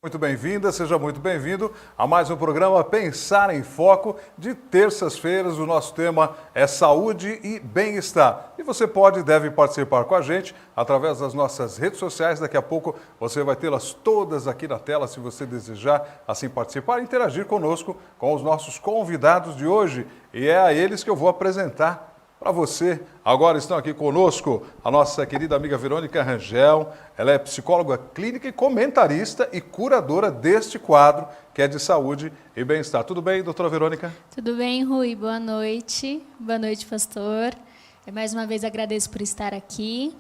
Muito bem-vinda, seja muito bem-vindo a mais um programa Pensar em Foco. De terças-feiras, o nosso tema é saúde e bem-estar. E você pode e deve participar com a gente através das nossas redes sociais. Daqui a pouco você vai tê-las todas aqui na tela, se você desejar assim participar e interagir conosco, com os nossos convidados de hoje. E é a eles que eu vou apresentar para você. Agora estão aqui conosco a nossa querida amiga Verônica Rangel. Ela é psicóloga clínica e comentarista e curadora deste quadro, que é de saúde e bem-estar. Tudo bem, doutora Verônica? Tudo bem, Rui? Boa noite. Boa noite, pastor. Mais uma vez agradeço por estar aqui.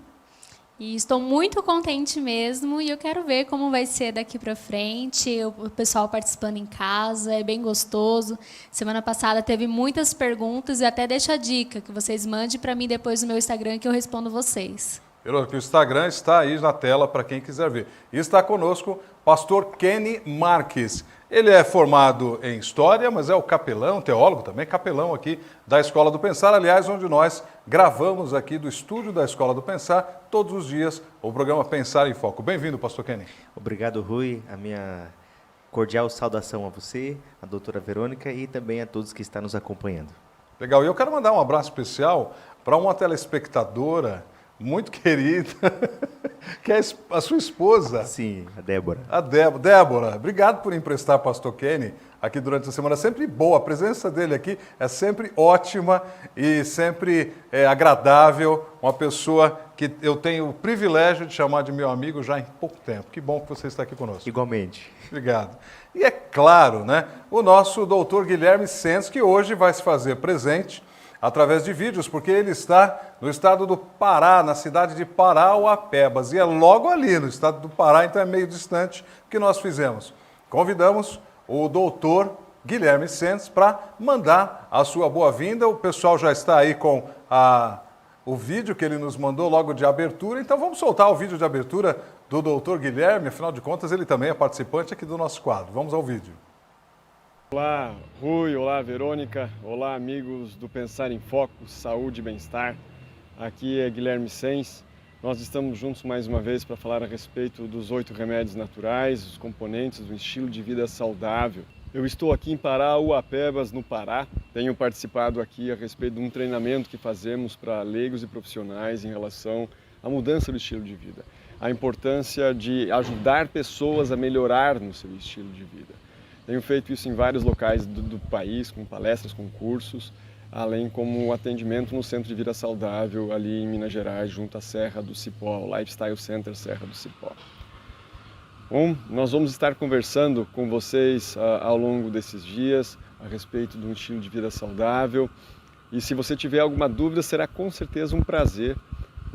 E estou muito contente mesmo e eu quero ver como vai ser daqui para frente, o pessoal participando em casa, é bem gostoso. Semana passada teve muitas perguntas e até deixo a dica que vocês mandem para mim depois no meu Instagram que eu respondo vocês. O Instagram está aí na tela para quem quiser ver. E está conosco pastor Kenny Marques. Ele é formado em História, mas é o capelão, teólogo também, capelão aqui da Escola do Pensar, aliás, onde nós gravamos aqui do estúdio da Escola do Pensar, todos os dias, o programa Pensar em Foco. Bem-vindo, pastor Kenny. Obrigado, Rui. A minha cordial saudação a você, a doutora Verônica e também a todos que estão nos acompanhando. Legal. E eu quero mandar um abraço especial para uma telespectadora muito querida, que é a sua esposa. Sim, a Débora. A Débora. Débora, obrigado por emprestar pastor Kenny aqui durante a semana. Sempre boa, a presença dele aqui é sempre ótima e sempre agradável. Uma pessoa que eu tenho o privilégio de chamar de meu amigo já em pouco tempo. Que bom que você está aqui conosco. Igualmente. Obrigado. E é claro, né, o nosso doutor Guilherme Sens, que hoje vai se fazer presente através de vídeos, porque ele está no estado do Pará, na cidade de Parauapebas, e é logo ali no estado do Pará, então é meio distante. O que nós fizemos? Convidamos o doutor Guilherme Sens para mandar a sua boa-vinda. O pessoal já está aí com o vídeo que ele nos mandou logo de abertura, então vamos soltar o vídeo de abertura do doutor Guilherme, afinal de contas ele também é participante aqui do nosso quadro. Vamos ao vídeo. Olá, Rui, olá, Verônica, olá, amigos do Pensar em Foco, Saúde e Bem-Estar. Aqui é Guilherme Sens. Nós estamos juntos mais uma vez para falar a respeito dos 8 remédios naturais, os componentes do estilo de vida saudável. Eu estou aqui em Parauapebas, no Pará. Tenho participado aqui a respeito de um treinamento que fazemos para leigos e profissionais em relação à mudança do estilo de vida. A importância de ajudar pessoas a melhorar no seu estilo de vida. Tenho feito isso em vários locais do país, com palestras, com cursos, além como atendimento no Centro de Vida Saudável, ali em Minas Gerais, junto à Serra do Cipó, o Lifestyle Center Serra do Cipó. Bom, nós vamos estar conversando com vocês ao longo desses dias a respeito de um estilo de vida saudável. E se você tiver alguma dúvida, será com certeza um prazer,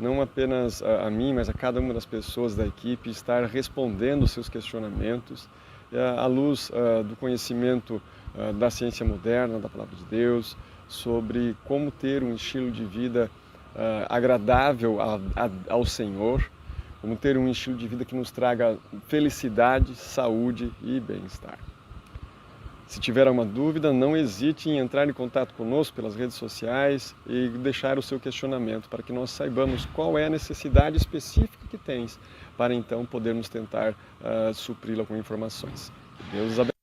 não apenas a mim, mas a cada uma das pessoas da equipe, estar respondendo os seus questionamentos, à luz do conhecimento da ciência moderna, da Palavra de Deus, sobre como ter um estilo de vida agradável ao Senhor, como ter um estilo de vida que nos traga felicidade, saúde e bem-estar. Se tiver alguma dúvida, não hesite em entrar em contato conosco pelas redes sociais e deixar o seu questionamento para que nós saibamos qual é a necessidade específica que tens, para então podermos tentar supri-la com informações. Deus os abençoe.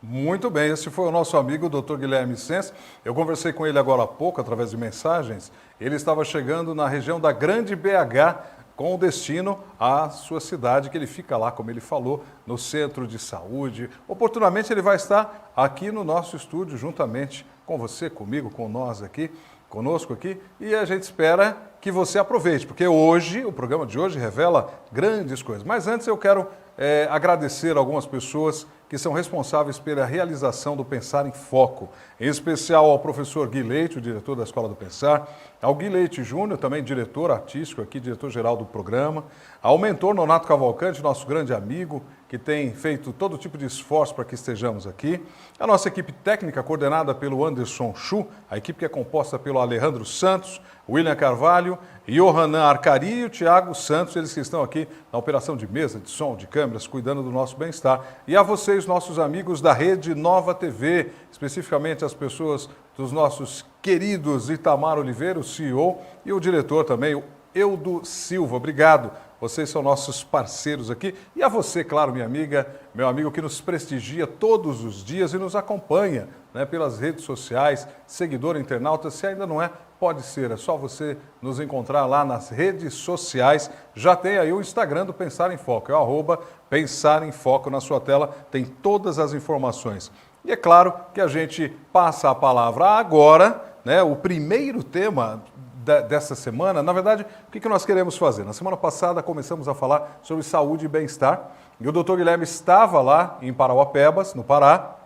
Muito bem, esse foi o nosso amigo, o Dr. Guilherme Sens. Eu conversei com ele agora há pouco, através de mensagens. Ele estava chegando na região da Grande BH, com destino à sua cidade, que ele fica lá, como ele falou, no centro de saúde. Oportunamente ele vai estar aqui no nosso estúdio, juntamente com você, comigo, com nós aqui, conosco aqui, e a gente espera que você aproveite, porque hoje, o programa de hoje revela grandes coisas. Mas antes eu quero agradecer algumas pessoas que são responsáveis pela realização do Pensar em Foco, em especial ao professor Gui Leite, o diretor da Escola do Pensar, ao Gui Leite Júnior, também diretor artístico aqui, diretor-geral do programa, ao mentor Nonato Cavalcante, nosso grande amigo, que tem feito todo tipo de esforço para que estejamos aqui, a nossa equipe técnica coordenada pelo Anderson Chu, a equipe que é composta pelo Alejandro Santos, William Carvalho, Johanan Arcari e o Thiago Santos, eles que estão aqui na operação de mesa, de som, de câmeras, cuidando do nosso bem-estar. E a vocês, nossos amigos da Rede Nova TV, especificamente as pessoas dos nossos queridos Itamar Oliveira, o CEO, e o diretor também, o Eudo Silva. Obrigado. Vocês são nossos parceiros aqui. E a você, claro, minha amiga, meu amigo que nos prestigia todos os dias e nos acompanha, né, pelas redes sociais, seguidor, internauta. Se ainda não é, pode ser. É só você nos encontrar lá nas redes sociais. Já tem aí o Instagram do Pensar em Foco. É o @Pensar em Foco na sua tela. Tem todas as informações. E é claro que a gente passa a palavra agora, né, o primeiro tema dessa semana. Na verdade, o que nós queremos fazer? Na semana passada começamos a falar sobre saúde e bem-estar e o Dr. Guilherme estava lá em Parauapebas, no Pará,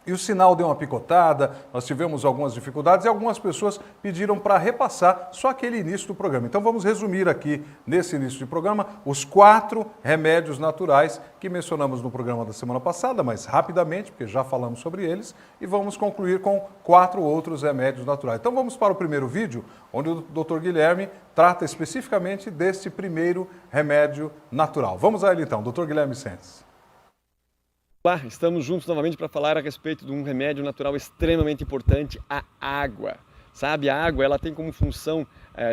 e o sinal deu uma picotada, nós tivemos algumas dificuldades e algumas pessoas pediram para repassar só aquele início do programa. Então vamos resumir aqui, nesse início de programa, os 4 remédios naturais que mencionamos no programa da semana passada, mas rapidamente, porque já falamos sobre eles, e vamos concluir com 4 outros remédios naturais. Então vamos para o primeiro vídeo, onde o Dr. Guilherme trata especificamente deste primeiro remédio natural. Vamos a ele então, Dr. Guilherme Sens. Olá, estamos juntos novamente para falar a respeito de um remédio natural extremamente importante, a água. Sabe, a água ela tem como função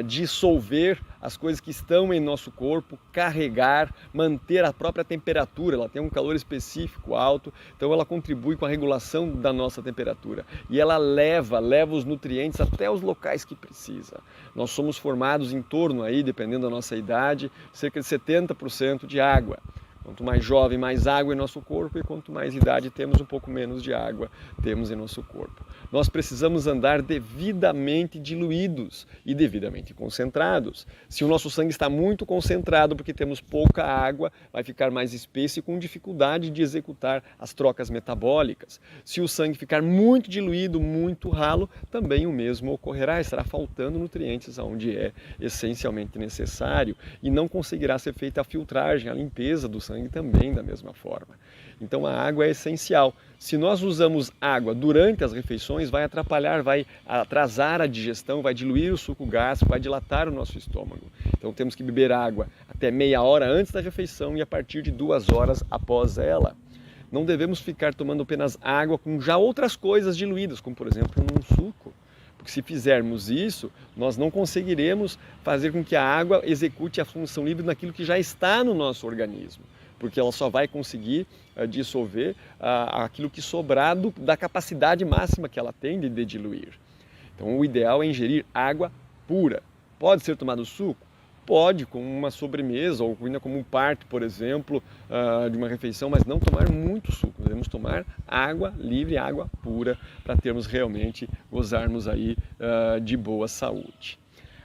dissolver as coisas que estão em nosso corpo, carregar, manter a própria temperatura, ela tem um calor específico alto, então ela contribui com a regulação da nossa temperatura. E ela leva os nutrientes até os locais que precisa. Nós somos formados em torno aí, dependendo da nossa idade, cerca de 70% de água. Quanto mais jovem, mais água em nosso corpo, e quanto mais idade temos, um pouco menos de água temos em nosso corpo. Nós precisamos andar devidamente diluídos e devidamente concentrados. Se o nosso sangue está muito concentrado porque temos pouca água, vai ficar mais espesso e com dificuldade de executar as trocas metabólicas. Se o sangue ficar muito diluído, muito ralo, também o mesmo ocorrerá, estará faltando nutrientes onde é essencialmente necessário e não conseguirá ser feita a filtragem, a limpeza do sangue também da mesma forma. Então a água é essencial. Se nós usamos água durante as refeições, vai atrapalhar, vai atrasar a digestão, vai diluir o suco gástrico, vai dilatar o nosso estômago. Então temos que beber água até meia hora antes da refeição e a partir de 2 horas após ela. Não devemos ficar tomando apenas água com já outras coisas diluídas, como por exemplo um suco. Porque se fizermos isso, nós não conseguiremos fazer com que a água execute a função livre naquilo que já está no nosso organismo. Porque ela só vai conseguir dissolver aquilo que sobrar da capacidade máxima que ela tem de diluir. Então o ideal é ingerir água pura. Pode ser tomado suco? Pode, como uma sobremesa ou ainda como parte, por exemplo, de uma refeição, mas não tomar muito suco. Devemos tomar água livre, água pura, para termos realmente, gozarmos aí de boa saúde.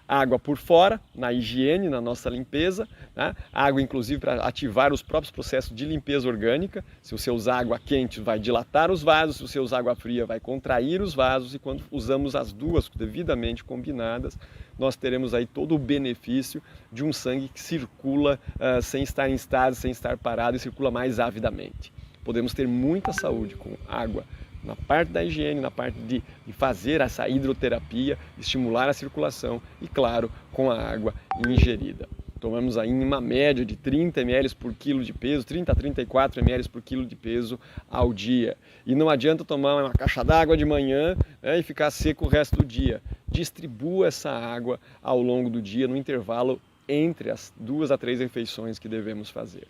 Água por fora, na higiene, na nossa limpeza, né? Água inclusive para ativar os próprios processos de limpeza orgânica. Se você usar água quente vai dilatar os vasos, se você usar água fria vai contrair os vasos, e quando usamos as duas devidamente combinadas, nós teremos aí todo o benefício de um sangue que circula sem estar em estado, sem estar parado, e circula mais avidamente. Podemos ter muita saúde com água na parte da higiene, na parte de fazer essa hidroterapia, estimular a circulação e, claro, com a água ingerida. Tomamos aí uma média de 30 ml por quilo de peso, 30 a 34 ml por quilo de peso ao dia. E não adianta tomar uma caixa d'água de manhã, né, e ficar seco o resto do dia. Distribua essa água ao longo do dia, no intervalo entre as 2 a 3 refeições que devemos fazer.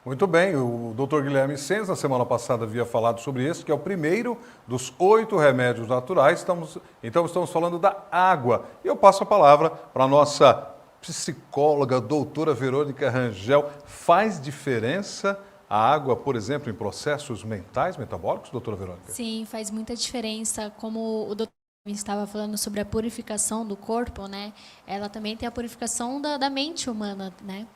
Muito bem, o Dr. Guilherme Sens, na semana passada, havia falado sobre isso, que é o primeiro dos 8 remédios naturais. Então estamos falando da água. E eu passo a palavra para a nossa psicóloga, doutora Verônica Rangel. Faz diferença a água, por exemplo, em processos mentais, metabólicos, doutora Verônica? Sim, faz muita diferença. Como o doutor estava falando sobre a purificação do corpo, né? Ela também tem a purificação da mente humana, né?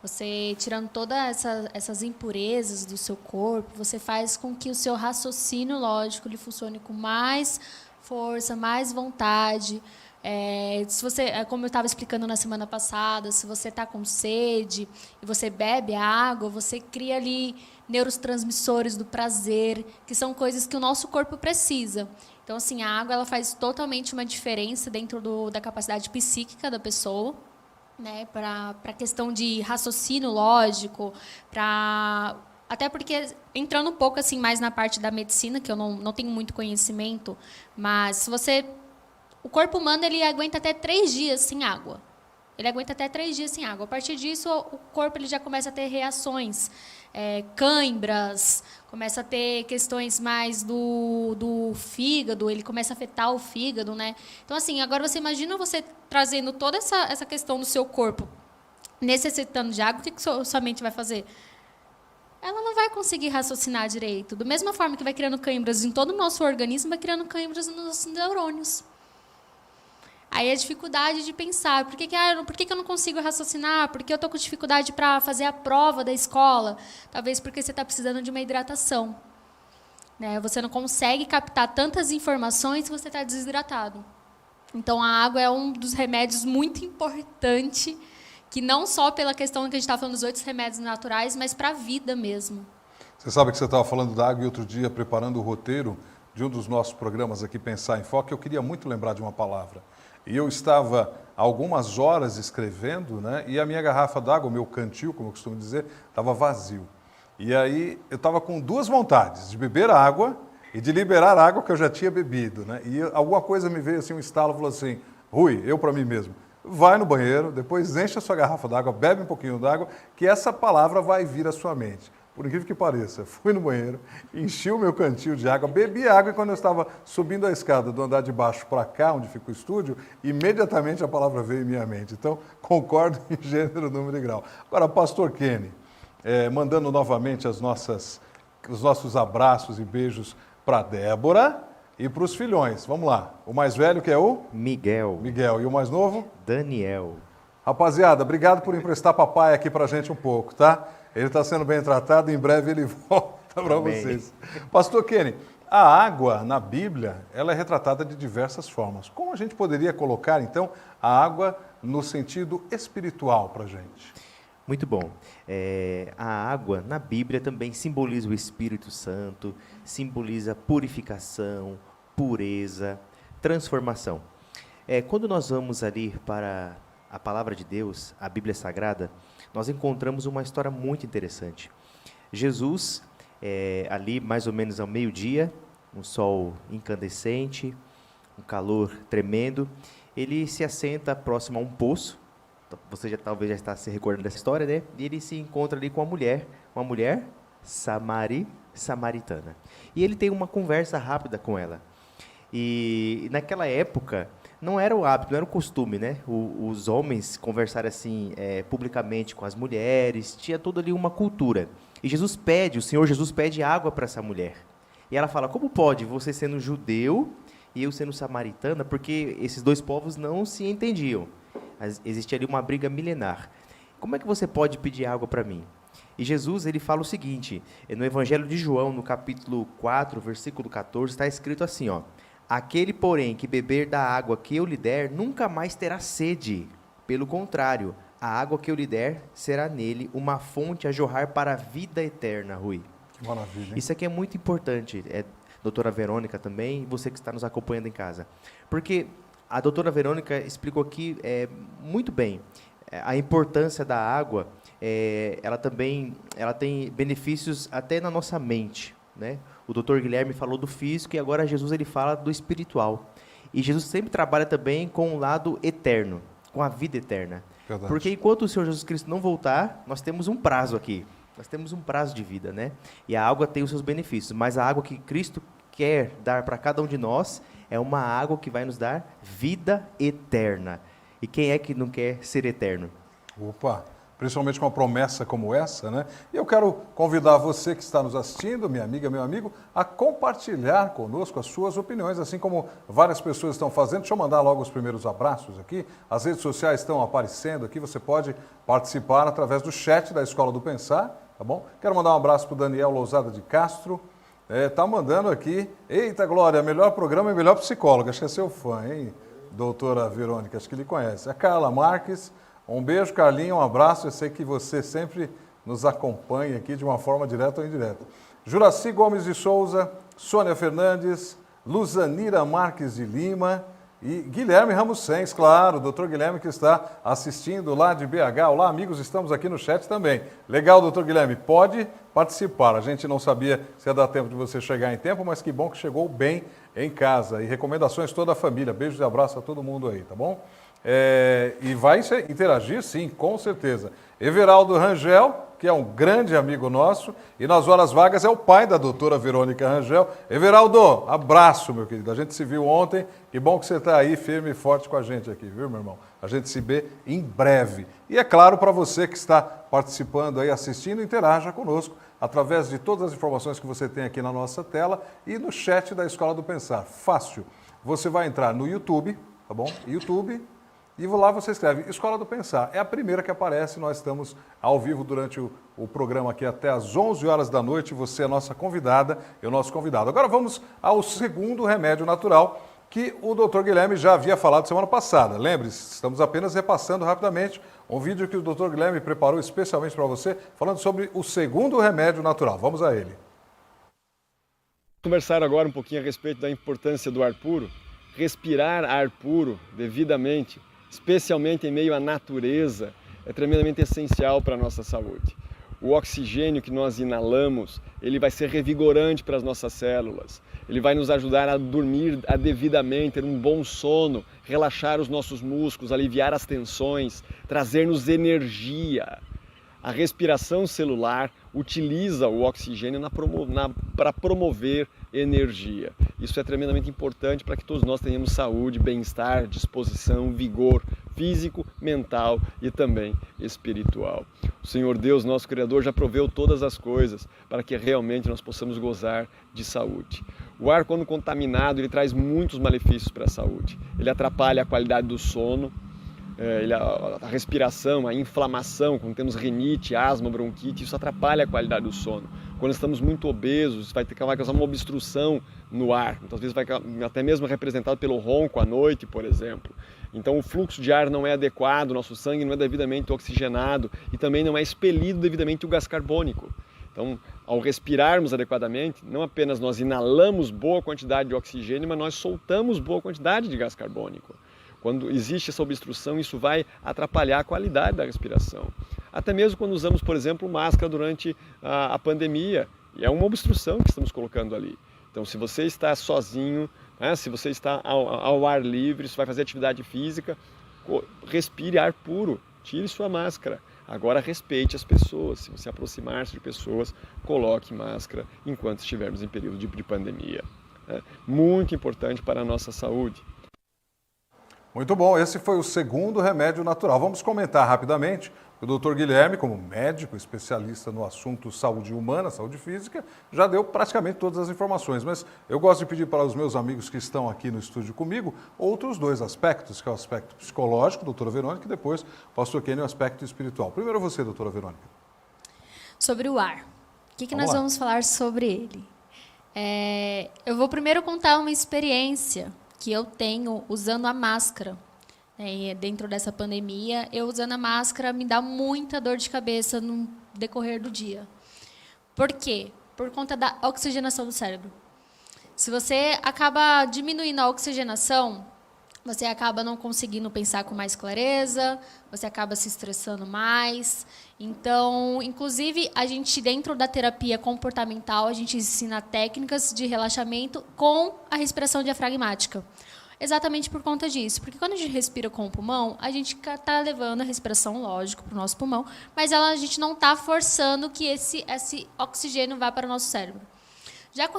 Você, tirando todas essas impurezas do seu corpo, você faz com que o seu raciocínio lógico ele funcione com mais força, mais vontade. Se você, como eu estava explicando na semana passada, se você está com sede e você bebe a água, você cria ali neurotransmissores do prazer, que são coisas que o nosso corpo precisa. Então, assim, a água ela faz totalmente uma diferença dentro da capacidade psíquica da pessoa, né, para a questão de raciocínio lógico, até porque, entrando um pouco assim, mais na parte da medicina, que eu não tenho muito conhecimento, mas o corpo humano ele aguenta até 3 dias sem água. Ele aguenta até 3 dias sem água. A partir disso, o corpo ele já começa a ter reações, cãibras, começa a ter questões mais do fígado, ele começa a afetar o fígado, né? Então, assim, agora você imagina você trazendo toda essa questão do seu corpo necessitando de água, o que sua mente vai fazer? Ela não vai conseguir raciocinar direito. Da mesma forma que vai criando câimbras em todo o nosso organismo, vai criando câimbras nos nossos neurônios. Aí a dificuldade de pensar, por que eu não consigo raciocinar? Por que eu estou com dificuldade para fazer a prova da escola? Talvez porque você está precisando de uma hidratação. Né? Você não consegue captar tantas informações se você está desidratado. Então, a água é um dos remédios muito importante, que não só pela questão que a gente está falando dos outros remédios naturais, mas para a vida mesmo. Você sabe que você estava falando da água e outro dia, preparando o roteiro de um dos nossos programas aqui, Pensar em Foco, eu queria muito lembrar de uma palavra. E eu estava algumas horas escrevendo, né? E a minha garrafa d'água, o meu cantil, como eu costumo dizer, estava vazio. E aí eu estava com 2 vontades, de beber água e de liberar a água que eu já tinha bebido, né? E alguma coisa me veio assim, um estalo, falou assim, Rui, eu para mim mesmo, vai no banheiro, depois enche a sua garrafa d'água, bebe um pouquinho d'água, que essa palavra vai vir à sua mente. Por incrível que pareça, fui no banheiro, enchi o meu cantil de água, bebi água e quando eu estava subindo a escada do andar de baixo para cá, onde fica o estúdio, imediatamente a palavra veio em minha mente. Então, concordo em gênero, número e grau. Agora, pastor Kenny, mandando novamente os nossos abraços e beijos para Débora e para os filhões. Vamos lá. O mais velho que é o? Miguel. Miguel. E o mais novo? Daniel. Rapaziada, obrigado por emprestar papai aqui para a gente um pouco, tá? Ele está sendo bem tratado, em breve ele volta para vocês. Pastor Kenny, a água na Bíblia, ela é retratada de diversas formas. Como a gente poderia colocar, então, a água no sentido espiritual para a gente? Muito bom. A água na Bíblia também simboliza o Espírito Santo, simboliza purificação, pureza, transformação. Quando nós vamos ali para a Palavra de Deus, a Bíblia Sagrada, nós encontramos uma história muito interessante. Jesus, ali mais ou menos ao meio-dia, um sol incandescente, um calor tremendo, ele se assenta próximo a um poço. Você talvez já está se recordando dessa história, né? E ele se encontra ali com uma mulher samaritana. E ele tem uma conversa rápida com ela. E naquela época não era o hábito, não era o costume, né? Os homens conversarem assim publicamente com as mulheres, tinha toda ali uma cultura. E o Senhor Jesus pede água para essa mulher. E ela fala, como pode você sendo judeu e eu sendo samaritana? Porque esses 2 povos não se entendiam. Existia ali uma briga milenar. Como é que você pode pedir água para mim? E Jesus, ele fala o seguinte, no Evangelho de João, no capítulo 4, versículo 14, está escrito assim, ó, aquele, porém, que beber da água que eu lhe der, nunca mais terá sede. Pelo contrário, a água que eu lhe der será nele uma fonte a jorrar para a vida eterna, Rui. Que maravilha, hein? Isso aqui é muito importante, doutora Verônica também, e você que está nos acompanhando em casa. Porque a doutora Verônica explicou aqui muito bem a importância da água, ela tem benefícios até na nossa mente, né? O doutor Guilherme falou do físico e agora Jesus ele fala do espiritual. E Jesus sempre trabalha também com o lado eterno, com a vida eterna. Verdade. Porque enquanto o Senhor Jesus Cristo não voltar, nós temos um prazo aqui. Nós temos um prazo de vida, né? E a água tem os seus benefícios, mas a água que Cristo quer dar para cada um de nós é uma água que vai nos dar vida eterna. E quem é que não quer ser eterno? Opa! Principalmente com uma promessa como essa, né? E eu quero convidar você que está nos assistindo, minha amiga, meu amigo, a compartilhar conosco as suas opiniões, assim como várias pessoas estão fazendo. Deixa eu mandar logo os primeiros abraços aqui. As redes sociais estão aparecendo aqui, você pode participar através do chat da Escola do Pensar, tá bom? Quero mandar um abraço para o Daniel Lousada de Castro, tá mandando aqui, eita Glória, melhor programa e melhor psicóloga, acho que é seu fã, hein, doutora Verônica, acho que ele conhece. A Carla Marques, um beijo, Carlinhos, um abraço. Eu sei que você sempre nos acompanha aqui de uma forma direta ou indireta. Juraci Gomes de Souza, Sônia Fernandes, Luzanira Marques de Lima e Guilherme Ramosens, claro, o doutor Guilherme que está assistindo lá de BH. Olá, amigos, estamos aqui no chat também. Legal, doutor Guilherme, pode participar. A gente não sabia se ia dar tempo de você chegar em tempo, mas que bom que chegou bem em casa. E recomendações toda a família. Beijos e abraços a todo mundo aí, tá bom? E vai interagir, sim, com certeza. Everaldo Rangel, que é um grande amigo nosso, e nas horas vagas é o pai da doutora Verônica Rangel. Everaldo, abraço, meu querido. A gente se viu ontem, que bom que você está aí firme e forte com a gente aqui, viu, meu irmão? A gente se vê em breve. E é claro, para você que está participando aí, assistindo, interaja conosco através de todas as informações que você tem aqui na nossa tela e no chat da Escola do Pensar. Fácil. Você vai entrar no YouTube, tá bom? YouTube. E lá você escreve Escola do Pensar. É a primeira que aparece, nós estamos ao vivo durante o programa aqui até às 11 horas da noite. Você é a nossa convidada e o nosso convidado. Agora vamos ao segundo remédio natural que o Dr. Guilherme já havia falado semana passada. Lembre-se, estamos apenas repassando rapidamente um vídeo que o Dr. Guilherme preparou especialmente para você, falando sobre o segundo remédio natural. Vamos a ele. Conversar agora um pouquinho a respeito da importância do ar puro. Respirar ar puro devidamente, especialmente em meio à natureza, é tremendamente essencial para a nossa saúde. O oxigênio que nós inalamos, ele vai ser revigorante para as nossas células, ele vai nos ajudar a dormir devidamente, ter um bom sono, relaxar os nossos músculos, aliviar as tensões, trazer-nos energia. A respiração celular utiliza o oxigênio para promover energia. Isso é tremendamente importante para que todos nós tenhamos saúde, bem-estar, disposição, vigor físico, mental e também espiritual. O Senhor Deus, nosso Criador, já proveu todas as coisas para que realmente nós possamos gozar de saúde. O ar, quando contaminado, ele traz muitos malefícios para a saúde. Ele atrapalha a qualidade do sono, a respiração, a inflamação, quando temos rinite, asma, bronquite, isso atrapalha a qualidade do sono. Quando estamos muito obesos, vai causar uma obstrução no ar, muitas vezes vai até mesmo representado pelo ronco à noite, por exemplo. Então o fluxo de ar não é adequado, nosso sangue não é devidamente oxigenado e também não é expelido devidamente o gás carbônico. Então, ao respirarmos adequadamente, não apenas nós inalamos boa quantidade de oxigênio, mas nós soltamos boa quantidade de gás carbônico. Quando existe essa obstrução, isso vai atrapalhar a qualidade da respiração. Até mesmo quando usamos, por exemplo, máscara durante a pandemia, é uma obstrução que estamos colocando ali. Então, se você está sozinho, né, se você está ao ar livre, se vai fazer atividade física, respire ar puro, tire sua máscara. Agora respeite as pessoas, se você aproximar-se de pessoas, coloque máscara enquanto estivermos em período de pandemia. É muito importante para a nossa saúde. Muito bom, esse foi o segundo remédio natural. Vamos comentar rapidamente. O doutor Guilherme, como médico, especialista no assunto saúde humana, saúde física, já deu praticamente todas as informações. Mas eu gosto de pedir para os meus amigos que estão aqui no estúdio comigo outros dois aspectos, que é o aspecto psicológico, doutora Verônica, e depois o pastor Kenny, o aspecto espiritual. Primeiro você, doutora Verônica. Sobre o ar. O que nós vamos falar sobre ele? Eu vou primeiro contar uma experiência que eu tenho usando a máscara. Dentro dessa pandemia, eu usando a máscara me dá muita dor de cabeça no decorrer do dia. Por quê? Por conta da oxigenação do cérebro. Se você acaba diminuindo a oxigenação, você acaba não conseguindo pensar com mais clareza, você acaba se estressando mais. Então, inclusive, a gente, dentro da terapia comportamental, a gente ensina técnicas de relaxamento com a respiração diafragmática. Exatamente por conta disso. Porque quando a gente respira com o pulmão, a gente está levando a respiração, lógico, para o nosso pulmão, mas a gente não está forçando que esse oxigênio vá para o nosso cérebro. Já com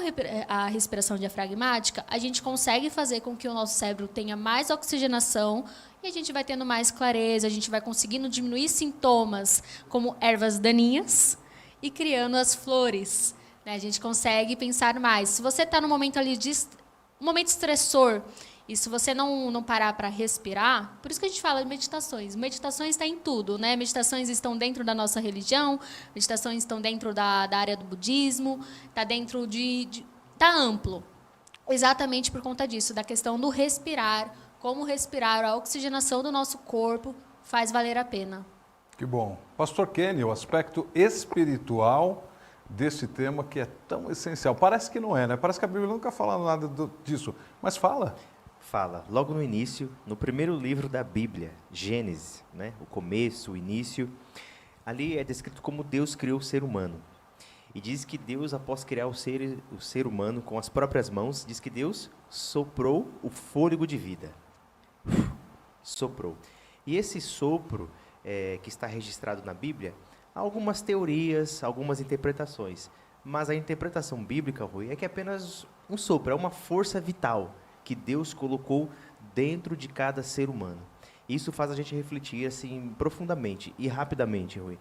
a respiração diafragmática, a gente consegue fazer com que o nosso cérebro tenha mais oxigenação e a gente vai tendo mais clareza, a gente vai conseguindo diminuir sintomas como ervas daninhas e criando as flores. A gente consegue pensar mais. Se você está num momento ali um momento estressor, e se você não parar para respirar, por isso que a gente fala de meditações. Meditações está em tudo, né? Meditações estão dentro da nossa religião, meditações estão dentro da área do budismo, está dentro está amplo. Exatamente por conta disso, da questão do respirar, como respirar, a oxigenação do nosso corpo faz valer a pena. Que bom. Pastor Kenny, o aspecto espiritual desse tema que é tão essencial. Parece que não é, né? Parece que a Bíblia nunca fala nada disso, mas fala. Fala, logo no início, no primeiro livro da Bíblia, Gênesis, né? O começo, o início, ali é descrito como Deus criou o ser humano. E diz que Deus, após criar o ser humano com as próprias mãos, diz que Deus soprou o fôlego de vida. soprou. E esse sopro que está registrado na Bíblia, há algumas teorias, algumas interpretações. Mas a interpretação bíblica, Rui, é que é apenas um sopro, é uma força vital que Deus colocou dentro de cada ser humano. Isso faz a gente refletir assim profundamente e rapidamente, Rui.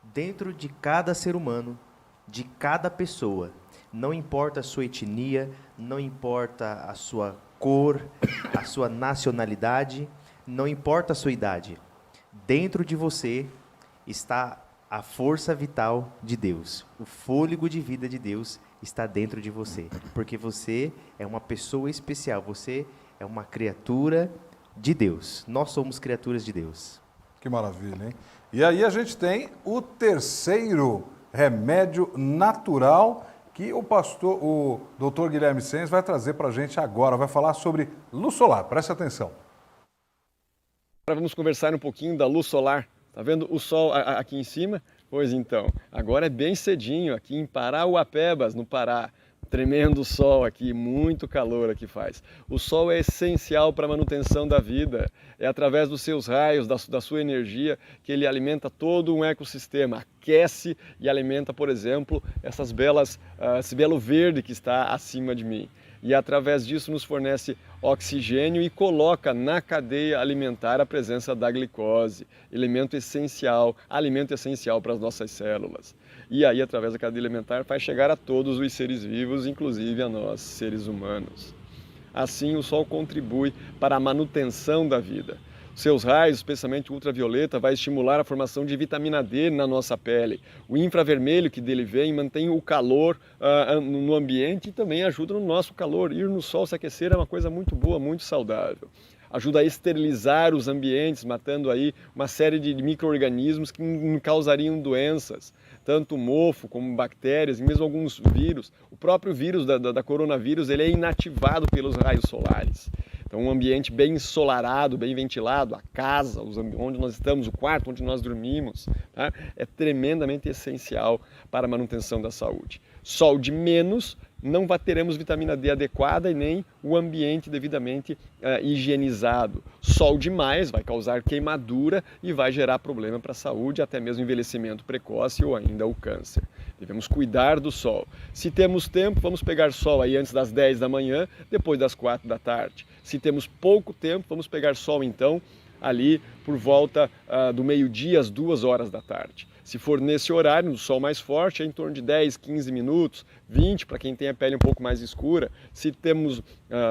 Dentro de cada ser humano, de cada pessoa, não importa a sua etnia, não importa a sua cor, a sua nacionalidade, não importa a sua idade. Dentro de você está a força vital de Deus. O fôlego de vida de Deus está dentro de você. Porque você é uma pessoa especial. Você é uma criatura de Deus. Nós somos criaturas de Deus. Que maravilha, hein? E aí a gente tem o terceiro remédio natural que o Dr. Guilherme Sens vai trazer para a gente agora. Vai falar sobre luz solar. Preste atenção. Agora vamos conversar um pouquinho da luz solar. Tá vendo o sol aqui em cima? Pois então, agora é bem cedinho aqui em Parauapebas, no Pará. Tremendo sol aqui, muito calor aqui faz. O sol é essencial para a manutenção da vida. É através dos seus raios, da sua energia, que ele alimenta todo um ecossistema. Aquece e alimenta, por exemplo, esse belo verde que está acima de mim. E através disso nos fornece oxigênio e coloca na cadeia alimentar a presença da glicose, alimento essencial para as nossas células. E aí, através da cadeia alimentar, faz chegar a todos os seres vivos, inclusive a nós, seres humanos. Assim, o Sol contribui para a manutenção da vida. Seus raios, especialmente o ultravioleta, vai estimular a formação de vitamina D na nossa pele. O infravermelho que dele vem mantém o calor no ambiente e também ajuda no nosso calor. Ir no sol se aquecer é uma coisa muito boa, muito saudável. Ajuda a esterilizar os ambientes, matando aí uma série de micro-organismos que causariam doenças. Tanto mofo como bactérias e mesmo alguns vírus. O próprio vírus da coronavírus ele é inativado pelos raios solares. Então, um ambiente bem ensolarado, bem ventilado, a casa, onde nós estamos, o quarto onde nós dormimos, tá? É tremendamente essencial para a manutenção da saúde. Sol de menos, não teremos vitamina D adequada e nem o ambiente devidamente higienizado. Sol demais vai causar queimadura e vai gerar problema para a saúde, até mesmo envelhecimento precoce ou ainda o câncer. Devemos cuidar do sol. Se temos tempo, vamos pegar sol aí antes das 10 da manhã, depois das 4 da tarde. Se temos pouco tempo, vamos pegar sol então ali por volta do meio-dia às 2 horas da tarde. Se for nesse horário, no sol mais forte, é em torno de 10, 15 minutos, 20 para quem tem a pele um pouco mais escura. Se temos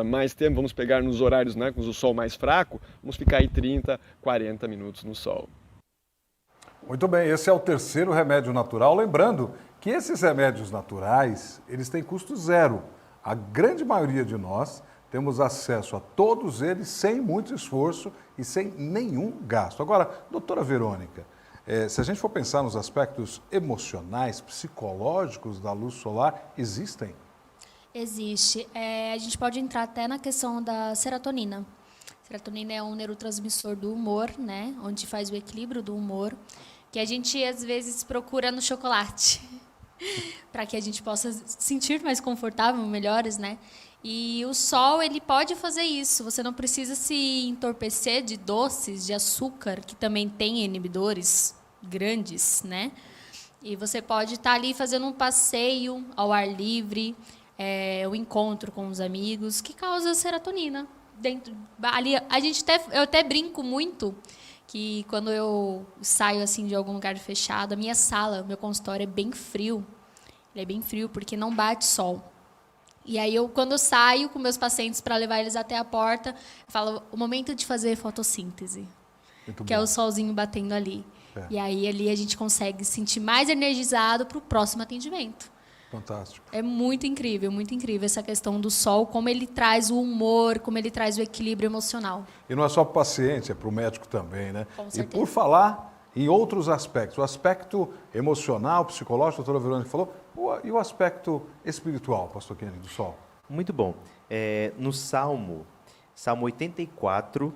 mais tempo, vamos pegar nos horários, né, com o sol mais fraco, vamos ficar aí 30, 40 minutos no sol. Muito bem, esse é o terceiro remédio natural. Lembrando que esses remédios naturais, eles têm custo zero. A grande maioria de nós temos acesso a todos eles sem muito esforço e sem nenhum gasto. Agora, doutora Verônica, se a gente for pensar nos aspectos emocionais, psicológicos da luz solar, existem? Existe. A gente pode entrar até na questão da serotonina. Serotonina é um neurotransmissor do humor, né? Onde faz o equilíbrio do humor, que a gente às vezes procura no chocolate, para que a gente possa se sentir mais confortável, melhores, né? E o sol, ele pode fazer isso. Você não precisa se entorpecer de doces, de açúcar, que também tem inibidores grandes, né? E você pode estar ali fazendo um passeio ao ar livre, um encontro com os amigos, que causa serotonina. Ali, eu até brinco muito que quando eu saio assim de algum lugar fechado, a minha sala, meu consultório é bem frio. Ele é bem frio porque não bate sol. E aí, quando eu saio com meus pacientes para levar eles até a porta, eu falo, o momento de fazer fotossíntese, que é o solzinho batendo ali. E aí, ali a gente consegue se sentir mais energizado para o próximo atendimento. Fantástico. É muito incrível essa questão do sol, como ele traz o humor, como ele traz o equilíbrio emocional. E não é só para o paciente, é para o médico também, né? Com certeza. E por falar em outros aspectos, o aspecto emocional, psicológico, a doutora Verônica falou, e o aspecto espiritual, pastor Kennedy, do sol? Muito bom. No Salmo 84,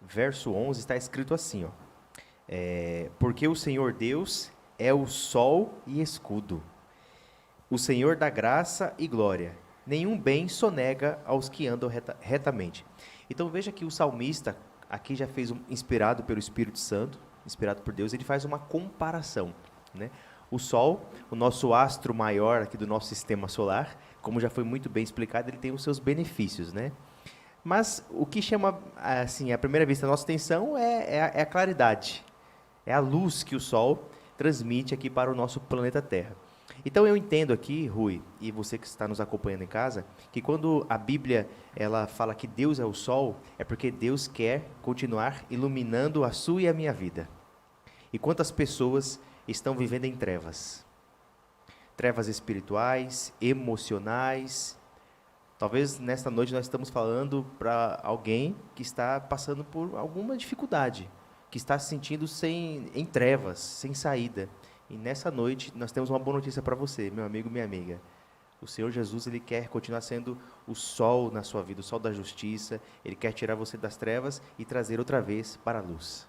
verso 11, está escrito assim, ó. Porque o Senhor Deus é o sol e escudo, o Senhor dá graça e glória, nenhum bem sonega aos que andam retamente. Então veja que o salmista, aqui já fez inspirado pelo Espírito Santo, inspirado por Deus, ele faz uma comparação, né? O Sol, o nosso astro maior aqui do nosso sistema solar, como já foi muito bem explicado, ele tem os seus benefícios, né? Mas o que chama, assim, à primeira vista a nossa atenção é a claridade, é a luz que o Sol transmite aqui para o nosso planeta Terra. Então eu entendo aqui, Rui, e você que está nos acompanhando em casa, que quando a Bíblia ela fala que Deus é o Sol, é porque Deus quer continuar iluminando a sua e a minha vida. E quantas pessoas estão vivendo em trevas? Trevas espirituais, emocionais. Talvez nesta noite nós estamos falando para alguém que está passando por alguma dificuldade, que está se sentindo em trevas, sem saída. E nessa noite nós temos uma boa notícia para você, meu amigo, minha amiga. O Senhor Jesus, ele quer continuar sendo o sol na sua vida, o sol da justiça. Ele quer tirar você das trevas e trazer outra vez para a luz.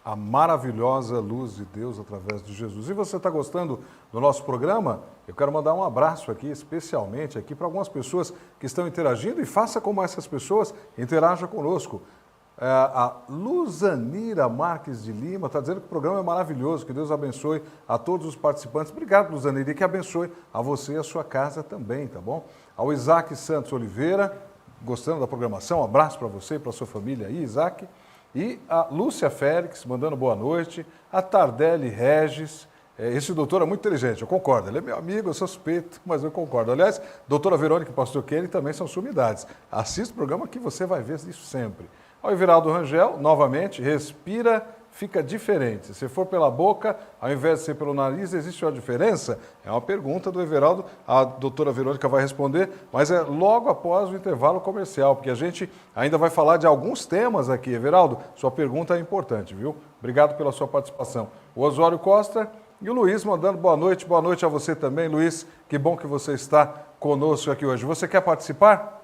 A maravilhosa luz de Deus através de Jesus. E você está gostando do nosso programa? Eu quero mandar um abraço aqui, especialmente aqui para algumas pessoas que estão interagindo, e faça como essas pessoas, interaja conosco. A Luzanira Marques de Lima está dizendo que o programa é maravilhoso, que Deus abençoe a todos os participantes. Obrigado, Luzanira, e que abençoe a você e a sua casa também, tá bom? Ao Isaac Santos Oliveira, gostando da programação, um abraço para você e para a sua família aí, Isaac. E a Lúcia Félix, mandando boa noite. A Tardelli Regis. Esse doutor é muito inteligente, eu concordo. Ele é meu amigo, eu sou suspeito, mas eu concordo. Aliás, doutora Verônica e pastor Kenny também são sumidades. Assista o programa que você vai ver isso sempre. Ao Everaldo Rangel, novamente, respira, fica diferente. Se for pela boca, ao invés de ser pelo nariz, existe uma diferença? É uma pergunta do Everaldo, a doutora Verônica vai responder, mas é logo após o intervalo comercial, porque a gente ainda vai falar de alguns temas aqui. Everaldo, sua pergunta é importante, viu? Obrigado pela sua participação. O Osório Costa e o Luiz mandando boa noite a você também, Luiz, que bom que você está conosco aqui hoje. Você quer participar?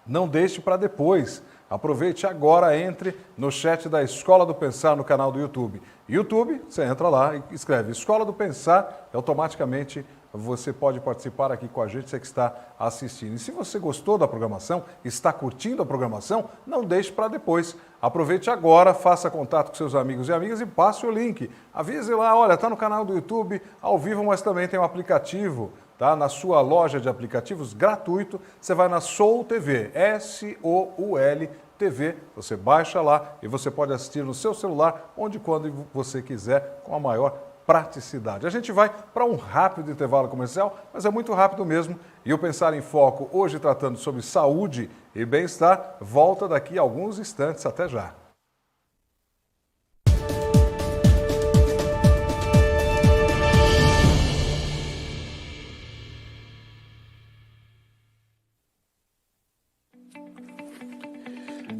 Não deixe para depois. Aproveite agora, entre no chat da Escola do Pensar no canal do YouTube. YouTube, você entra lá e escreve Escola do Pensar, e automaticamente você pode participar aqui com a gente, você que está assistindo. E se você gostou da programação, está curtindo a programação, não deixe para depois. Aproveite agora, faça contato com seus amigos e amigas e passe o link. Avise lá, olha, está no canal do YouTube, ao vivo, mas também tem um aplicativo. Tá? Na sua loja de aplicativos gratuito, você vai na Soul TV, S-O-U-L TV, você baixa lá e você pode assistir no seu celular, onde e quando você quiser, com a maior praticidade. A gente vai para um rápido intervalo comercial, mas é muito rápido mesmo. E o Pensar em Foco, hoje tratando sobre saúde e bem-estar, volta daqui a alguns instantes. Até já.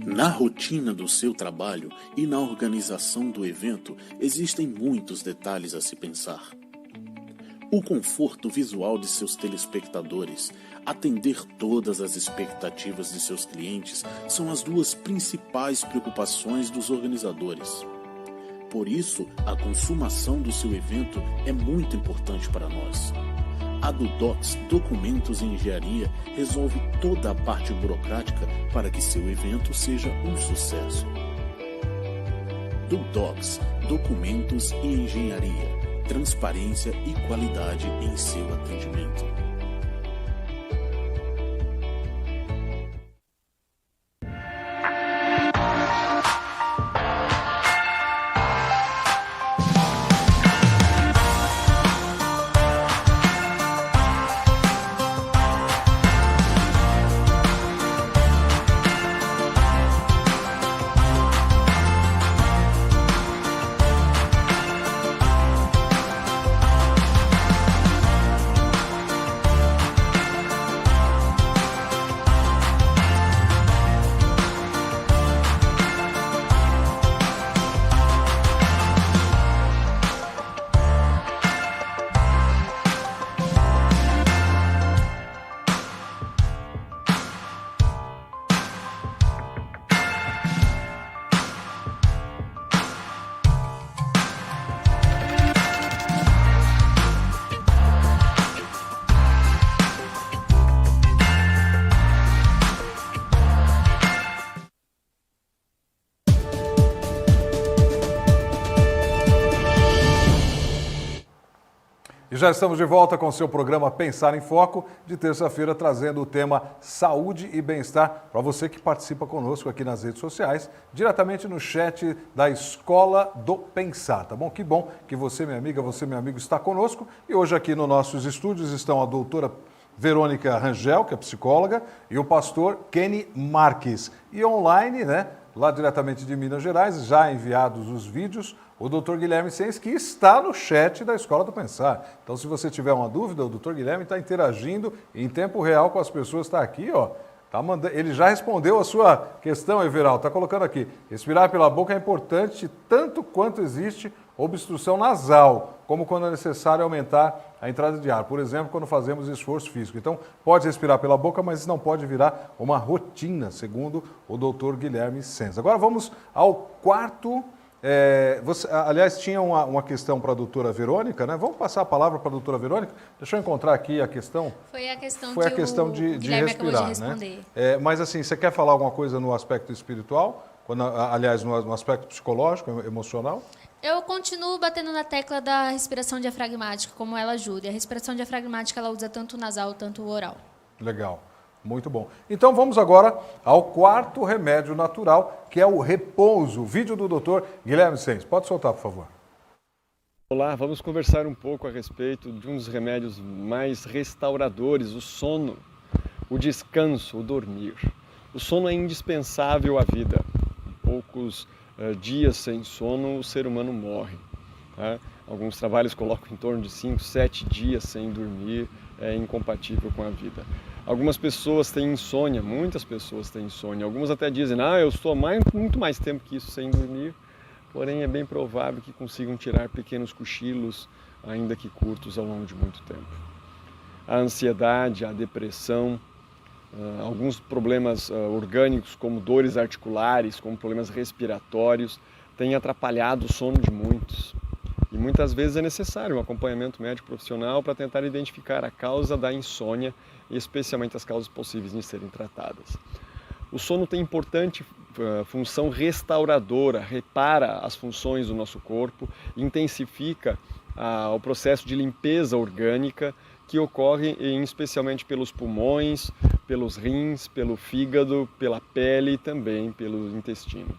Na rotina do seu trabalho e na organização do evento, existem muitos detalhes a se pensar. O conforto visual de seus telespectadores, atender todas as expectativas de seus clientes são as duas principais preocupações dos organizadores. Por isso, a consumação do seu evento é muito importante para nós. A Dudox Documentos e Engenharia resolve toda a parte burocrática para que seu evento seja um sucesso. Dudox Documentos e Engenharia. Transparência e qualidade em seu atendimento. E já estamos de volta com o seu programa Pensar em Foco, de terça-feira, trazendo o tema saúde e bem-estar para você que participa conosco aqui nas redes sociais, diretamente no chat da Escola do Pensar, tá bom? Que bom que você, minha amiga, você, meu amigo, está conosco. E hoje aqui nos nossos estúdios estão a doutora Verônica Rangel, que é psicóloga, e o pastor Kenny Marques. E online, né, lá diretamente de Minas Gerais, já enviados os vídeos, o Dr. Guilherme Sens, que está no chat da Escola do Pensar. Então, se você tiver uma dúvida, o Dr. Guilherme está interagindo em tempo real com as pessoas, está aqui, ó. Tá mandando, ele já respondeu a sua questão, Everaldo, está colocando aqui. Respirar pela boca é importante tanto quanto existe obstrução nasal, como quando é necessário aumentar a entrada de ar, por exemplo, quando fazemos esforço físico. Então, pode respirar pela boca, mas não pode virar uma rotina, segundo o Dr. Guilherme Sens. Agora vamos ao quarto... aliás, tinha uma questão para a doutora Verônica, né? Vamos passar a palavra para a doutora Verônica? Deixa eu encontrar aqui a questão. Foi a questão Foi a que questão o de Guilherme respirar, acabou de responder. né? Mas assim, você quer falar alguma coisa no aspecto espiritual? Aliás, no aspecto psicológico, emocional? Eu continuo batendo na tecla da respiração diafragmática, como ela ajuda. E a respiração diafragmática ela usa tanto o nasal, tanto o oral. Legal. Muito bom. Então vamos agora ao quarto remédio natural, que é o repouso. Vídeo do Dr. Guilherme Sens. Pode soltar, por favor. Olá, vamos conversar um pouco a respeito de um dos remédios mais restauradores, o sono, o descanso, o dormir. O sono é indispensável à vida. Poucos dias sem sono o ser humano morre. Tá? Alguns trabalhos colocam em torno de 5, 7 dias sem dormir, é incompatível com a vida. Algumas pessoas têm insônia, muitas pessoas têm insônia. Algumas até dizem, eu estou muito mais tempo que isso sem dormir. Porém, é bem provável que consigam tirar pequenos cochilos, ainda que curtos, ao longo de muito tempo. A ansiedade, a depressão, alguns problemas orgânicos, como dores articulares, como problemas respiratórios, têm atrapalhado o sono de muitos. E muitas vezes é necessário um acompanhamento médico profissional para tentar identificar a causa da insônia e especialmente as causas possíveis de serem tratadas. O sono tem importante função restauradora, repara as funções do nosso corpo, intensifica o processo de limpeza orgânica que ocorre especialmente pelos pulmões, pelos rins, pelo fígado, pela pele e também pelo intestino.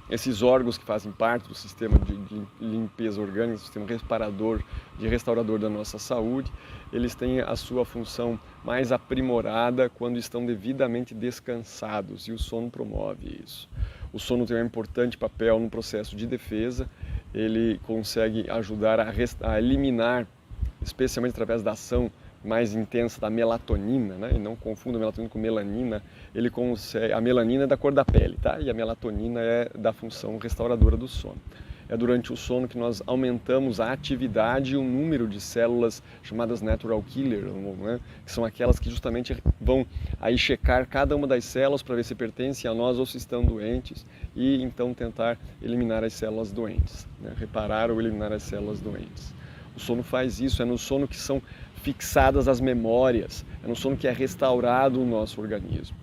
Esses órgãos que fazem parte do sistema de limpeza orgânica, do sistema reparador, de restaurador da nossa saúde, eles têm a sua função mais aprimorada quando estão devidamente descansados, e o sono promove isso. O sono tem um importante papel no processo de defesa, ele consegue ajudar a eliminar, especialmente através da ação mais intensa da melatonina, né? E não confunda melatonina com melanina, a melanina é da cor da pele, tá? E a melatonina é da função restauradora do sono. É durante o sono que nós aumentamos a atividade e o número de células chamadas natural killer, né? Que são aquelas que justamente vão aí checar cada uma das células para ver se pertencem a nós ou se estão doentes e então tentar eliminar as células doentes, né? Reparar ou eliminar as células doentes. O sono faz isso, é no sono que são fixadas as memórias, é no sono que é restaurado o nosso organismo.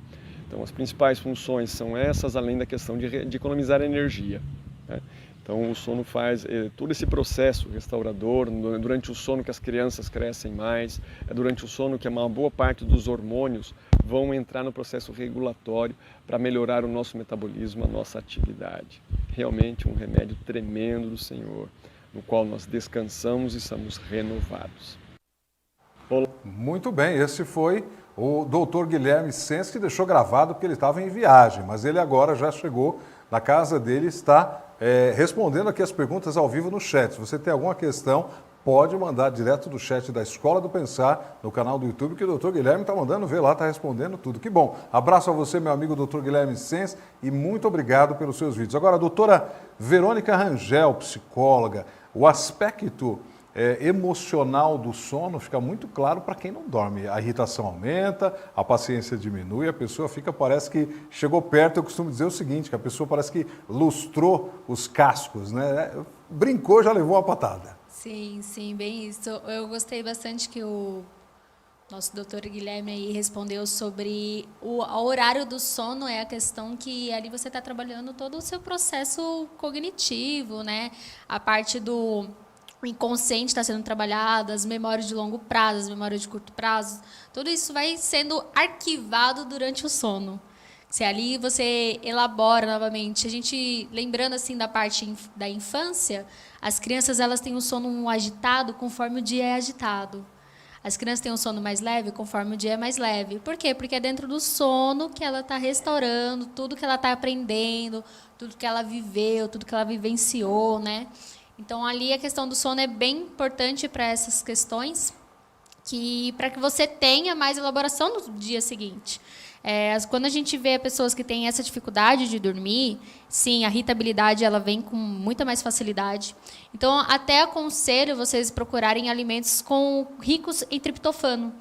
Então as principais funções são essas, além da questão de economizar energia, né? Então o sono faz todo esse processo restaurador, durante o sono que as crianças crescem mais, é durante o sono que uma boa parte dos hormônios vão entrar no processo regulatório para melhorar o nosso metabolismo, a nossa atividade. Realmente um remédio tremendo do Senhor, no qual nós descansamos e somos renovados. Muito bem, esse foi o Dr. Guilherme Sens, que deixou gravado porque ele estava em viagem, mas ele agora já chegou na casa dele e está respondendo aqui as perguntas ao vivo no chat. Se você tem alguma questão, pode mandar direto do chat da Escola do Pensar, no canal do YouTube, que o Dr. Guilherme está mandando ver lá, está respondendo tudo. Que bom. Abraço a você, meu amigo Dr. Guilherme Sens, e muito obrigado pelos seus vídeos. Agora, a doutora Verônica Rangel, psicóloga, o aspecto emocional do sono fica muito claro para quem não dorme. A irritação aumenta, a paciência diminui, a pessoa parece que chegou perto. Eu costumo dizer o seguinte, que a pessoa parece que lustrou os cascos, né? Brincou, já levou uma patada. Sim, sim, bem isso. Eu gostei bastante que o nosso doutor Guilherme aí respondeu sobre o horário do sono. É a questão que ali você está trabalhando todo o seu processo cognitivo, né? A parte do o inconsciente está sendo trabalhado, as memórias de longo prazo, as memórias de curto prazo, tudo isso vai sendo arquivado durante o sono. Se ali você elabora novamente, a gente lembrando assim da parte da infância, as crianças elas têm um sono agitado conforme o dia é agitado. As crianças têm um sono mais leve conforme o dia é mais leve. Por quê? Porque é dentro do sono que ela está restaurando tudo que ela está aprendendo, tudo que ela viveu, tudo que ela vivenciou, né? Então, ali a questão do sono é bem importante para essas questões, para que você tenha mais elaboração no dia seguinte. Quando a gente vê pessoas que têm essa dificuldade de dormir, sim, a irritabilidade ela vem com muita mais facilidade. Então, até aconselho vocês procurarem alimentos ricos em triptofano,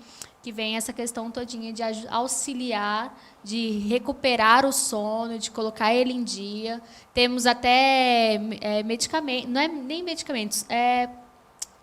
que vem essa questão todinha de auxiliar, de recuperar o sono, de colocar ele em dia. Temos até medicamentos, não é nem medicamentos,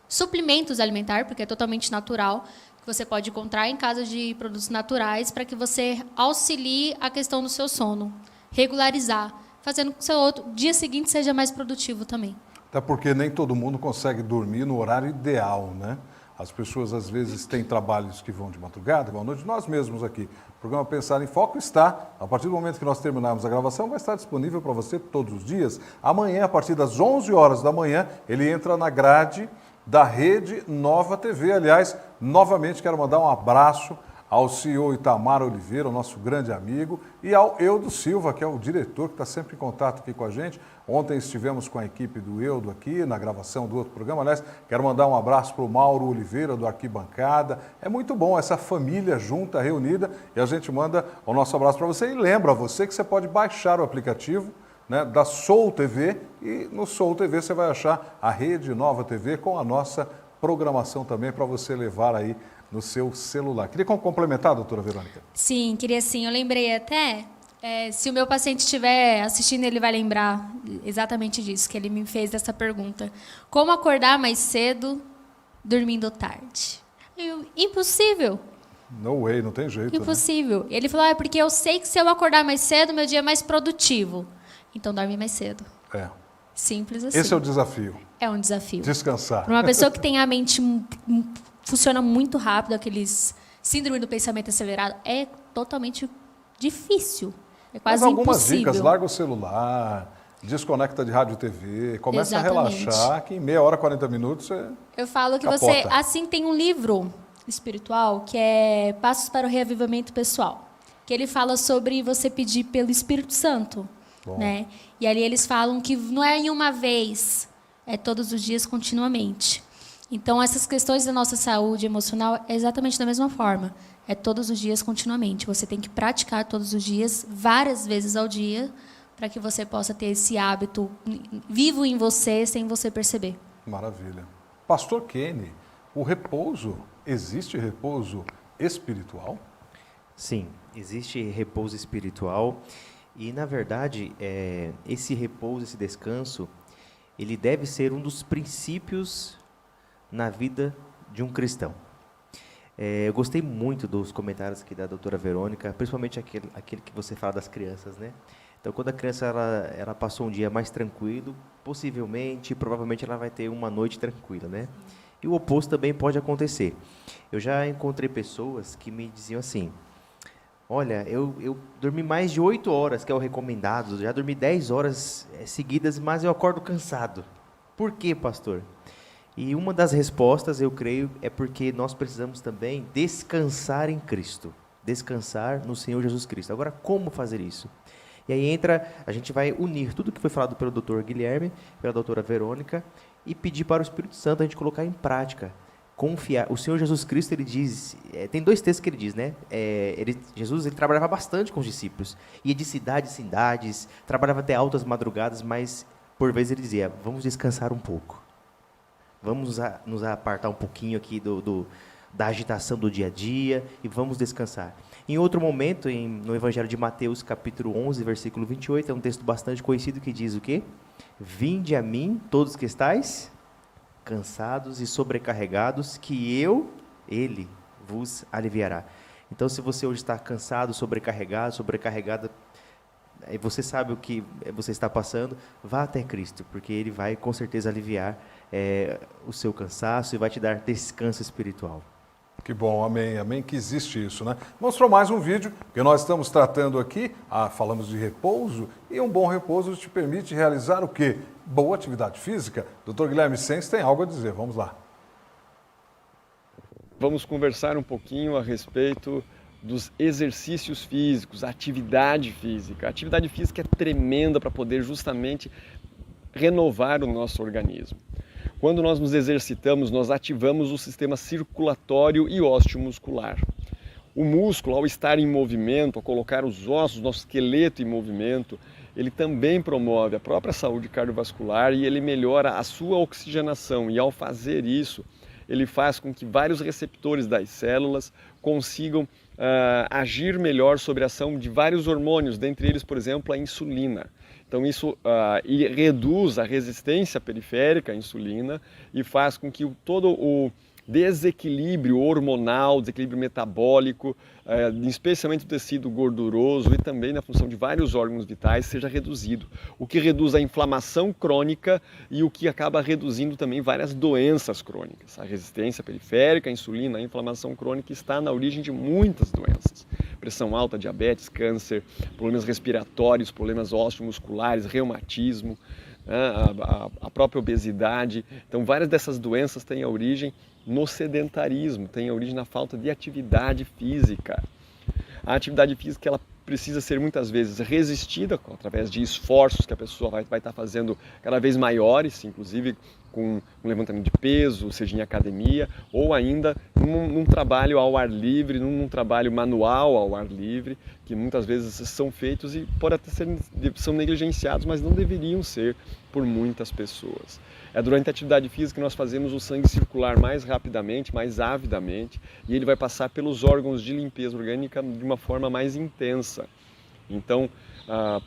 suplementos alimentares, porque é totalmente natural, que você pode encontrar em casas de produtos naturais para que você auxilie a questão do seu sono, regularizar, fazendo com que o seu dia seguinte seja mais produtivo também. Até porque nem todo mundo consegue dormir no horário ideal, né? As pessoas, às vezes, têm trabalhos que vão de madrugada, vão à noite. Nós mesmos aqui, o programa Pensar em Foco está, a partir do momento que nós terminarmos a gravação, vai estar disponível para você todos os dias. Amanhã, a partir das 11 horas da manhã, ele entra na grade da Rede Nova TV. Aliás, novamente quero mandar um abraço ao CEO Itamar Oliveira, o nosso grande amigo, e ao Eudo Silva, que é o diretor, que está sempre em contato aqui com a gente. Ontem estivemos com a equipe do Eudo aqui, na gravação do outro programa. Aliás, quero mandar um abraço para o Mauro Oliveira, do Arquibancada. É muito bom essa família junta, reunida, e a gente manda o nosso abraço para você. E lembra você que você pode baixar o aplicativo, né, da Soul TV, e no Soul TV você vai achar a Rede Nova TV com a nossa programação também para você levar aí no seu celular. Queria complementar, doutora Verônica? Sim, queria sim. Eu lembrei até, se o meu paciente estiver assistindo, ele vai lembrar exatamente disso, que ele me fez essa pergunta. Como acordar mais cedo, dormindo tarde? Impossível. No way, não tem jeito. Impossível. Né? Ele falou, é porque eu sei que se eu acordar mais cedo, meu dia é mais produtivo. Então, dorme mais cedo. Simples assim. Esse é o desafio. É um desafio. Descansar. Para uma pessoa que tem a mente funciona muito rápido, aqueles síndrome do pensamento acelerado, é totalmente difícil. É quase Mas algumas impossível. dicas, larga o celular, desconecta de rádio e TV, começa a relaxar, que em meia hora, 40 minutos você Eu falo que capota. você, assim, tem um livro espiritual que é Passos para o Reavivamento Pessoal, que ele fala sobre você pedir pelo Espírito Santo, né? E ali eles falam que não é em uma vez, é todos os dias, continuamente. Então, essas questões da nossa saúde emocional é exatamente da mesma forma. É todos os dias, continuamente. Você tem que praticar todos os dias, várias vezes ao dia, para que você possa ter esse hábito vivo em você, sem você perceber. Maravilha. Pastor Kenny, o repouso, existe repouso espiritual? Sim, existe repouso espiritual. E, na verdade, esse repouso, esse descanso, ele deve ser um dos princípios na vida de um cristão. Eu gostei muito dos comentários aqui da doutora Verônica, principalmente aquele que você fala das crianças, né? Então, quando a criança ela passou um dia mais tranquilo, provavelmente ela vai ter uma noite tranquila, né? E o oposto também pode acontecer. Eu já encontrei pessoas que me diziam assim, olha, eu dormi mais de 8 horas, que é o recomendado, já dormi 10 horas seguidas, mas eu acordo cansado. Por quê, pastor? E uma das respostas, eu creio, é porque nós precisamos também descansar em Cristo. Descansar no Senhor Jesus Cristo. Agora, como fazer isso? E aí a gente vai unir tudo que foi falado pelo doutor Guilherme, pela doutora Verônica, e pedir para o Espírito Santo a gente colocar em prática. Confiar. O Senhor Jesus Cristo, ele diz, tem 2 textos que ele diz, né? Jesus, ele trabalhava bastante com os discípulos. Ia de cidades em cidades, trabalhava até altas madrugadas, mas por vezes ele dizia, vamos descansar um pouco. Vamos nos apartar um pouquinho aqui da agitação do dia a dia e vamos descansar. Em outro momento, no Evangelho de Mateus, capítulo 11, versículo 28, é um texto bastante conhecido que diz o quê? Vinde a mim, todos que estáis cansados e sobrecarregados, que Ele, vos aliviará. Então, se você hoje está cansado, sobrecarregada, você sabe o que você está passando, vá até Cristo, porque Ele vai com certeza aliviar o seu cansaço e vai te dar descanso espiritual. Que bom, amém, amém, que existe isso, né? Mostrou mais um vídeo, que nós estamos tratando aqui, falamos de repouso, e um bom repouso te permite realizar o quê? Boa atividade física. Dr. Guilherme Sens tem algo a dizer, vamos lá. Vamos conversar um pouquinho a respeito dos exercícios físicos, atividade física. A atividade física é tremenda para poder justamente renovar o nosso organismo. Quando nós nos exercitamos, nós ativamos o sistema circulatório e osteomuscular. O músculo, ao estar em movimento, ao colocar os ossos, nosso esqueleto em movimento, ele também promove a própria saúde cardiovascular e ele melhora a sua oxigenação. E ao fazer isso, ele faz com que vários receptores das células consigam agir melhor sobre a ação de vários hormônios, dentre eles, por exemplo, a insulina. Então isso reduz a resistência periférica à insulina e faz com que todo o desequilíbrio hormonal, desequilíbrio metabólico, especialmente do tecido gorduroso e também na função de vários órgãos vitais, seja reduzido. O que reduz a inflamação crônica e o que acaba reduzindo também várias doenças crônicas. A resistência periférica, a insulina, a inflamação crônica está na origem de muitas doenças. Pressão alta, diabetes, câncer, problemas respiratórios, problemas osteomusculares, reumatismo, a própria obesidade. Então, várias dessas doenças têm a origem no sedentarismo, têm a origem na falta de atividade física. A atividade física ela precisa ser muitas vezes resistida através de esforços que a pessoa vai estar fazendo cada vez maiores, inclusive com um levantamento de peso, seja em academia, ou ainda num trabalho ao ar livre, num trabalho manual ao ar livre, que muitas vezes são feitos e são negligenciados, mas não deveriam ser por muitas pessoas. É durante a atividade física que nós fazemos o sangue circular mais rapidamente, mais avidamente, e ele vai passar pelos órgãos de limpeza orgânica de uma forma mais intensa. Então,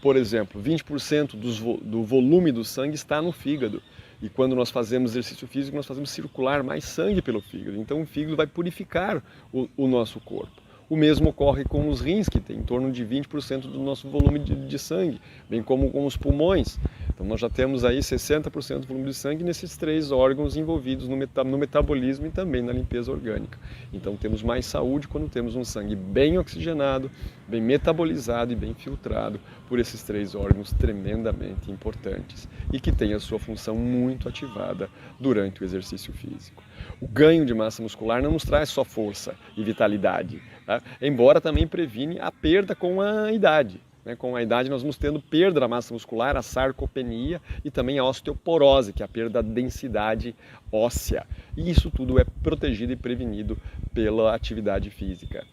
por exemplo, 20% do volume do sangue está no fígado. E quando nós fazemos exercício físico, nós fazemos circular mais sangue pelo fígado. Então o fígado vai purificar o nosso corpo. O mesmo ocorre com os rins, que tem em torno de 20% do nosso volume de sangue, bem como com os pulmões. Então nós já temos aí 60% do volume de sangue nesses três órgãos envolvidos no metabolismo e também na limpeza orgânica. Então temos mais saúde quando temos um sangue bem oxigenado, bem metabolizado e bem filtrado por esses três órgãos tremendamente importantes e que têm a sua função muito ativada durante o exercício físico. O ganho de massa muscular não nos traz só força e vitalidade, tá? Embora também previne a perda com a idade. Com a idade nós vamos tendo perda da massa muscular, a sarcopenia e também a osteoporose, que é a perda da densidade óssea. E isso tudo é protegido e prevenido pela atividade física.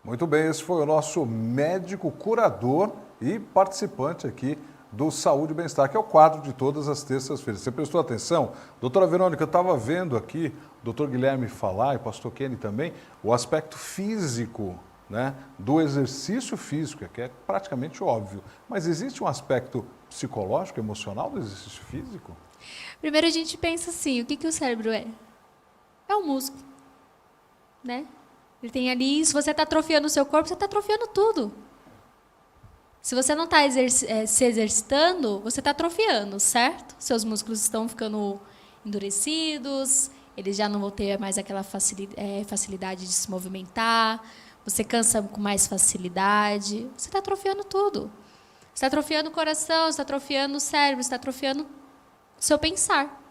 Muito bem, esse foi o nosso médico curador e participante aqui do Saúde e Bem-Estar, que é o quadro de todas as terças-feiras. Você prestou atenção? Doutora Verônica, eu estava vendo aqui o doutor Guilherme falar, e o pastor Kenny também, o aspecto físico, né, do exercício físico, que é praticamente óbvio. Mas existe um aspecto psicológico, emocional do exercício físico? Primeiro a gente pensa assim, o que o cérebro é? É um músculo, né? Ele tem ali, se você está atrofiando o seu corpo, você está atrofiando tudo. Se você não está se exercitando, você está atrofiando, certo? Seus músculos estão ficando endurecidos, eles já não vão ter mais aquela facilidade de se movimentar, você cansa com mais facilidade, você está atrofiando tudo. Você está atrofiando o coração, você está atrofiando o cérebro, você está atrofiando o seu pensar.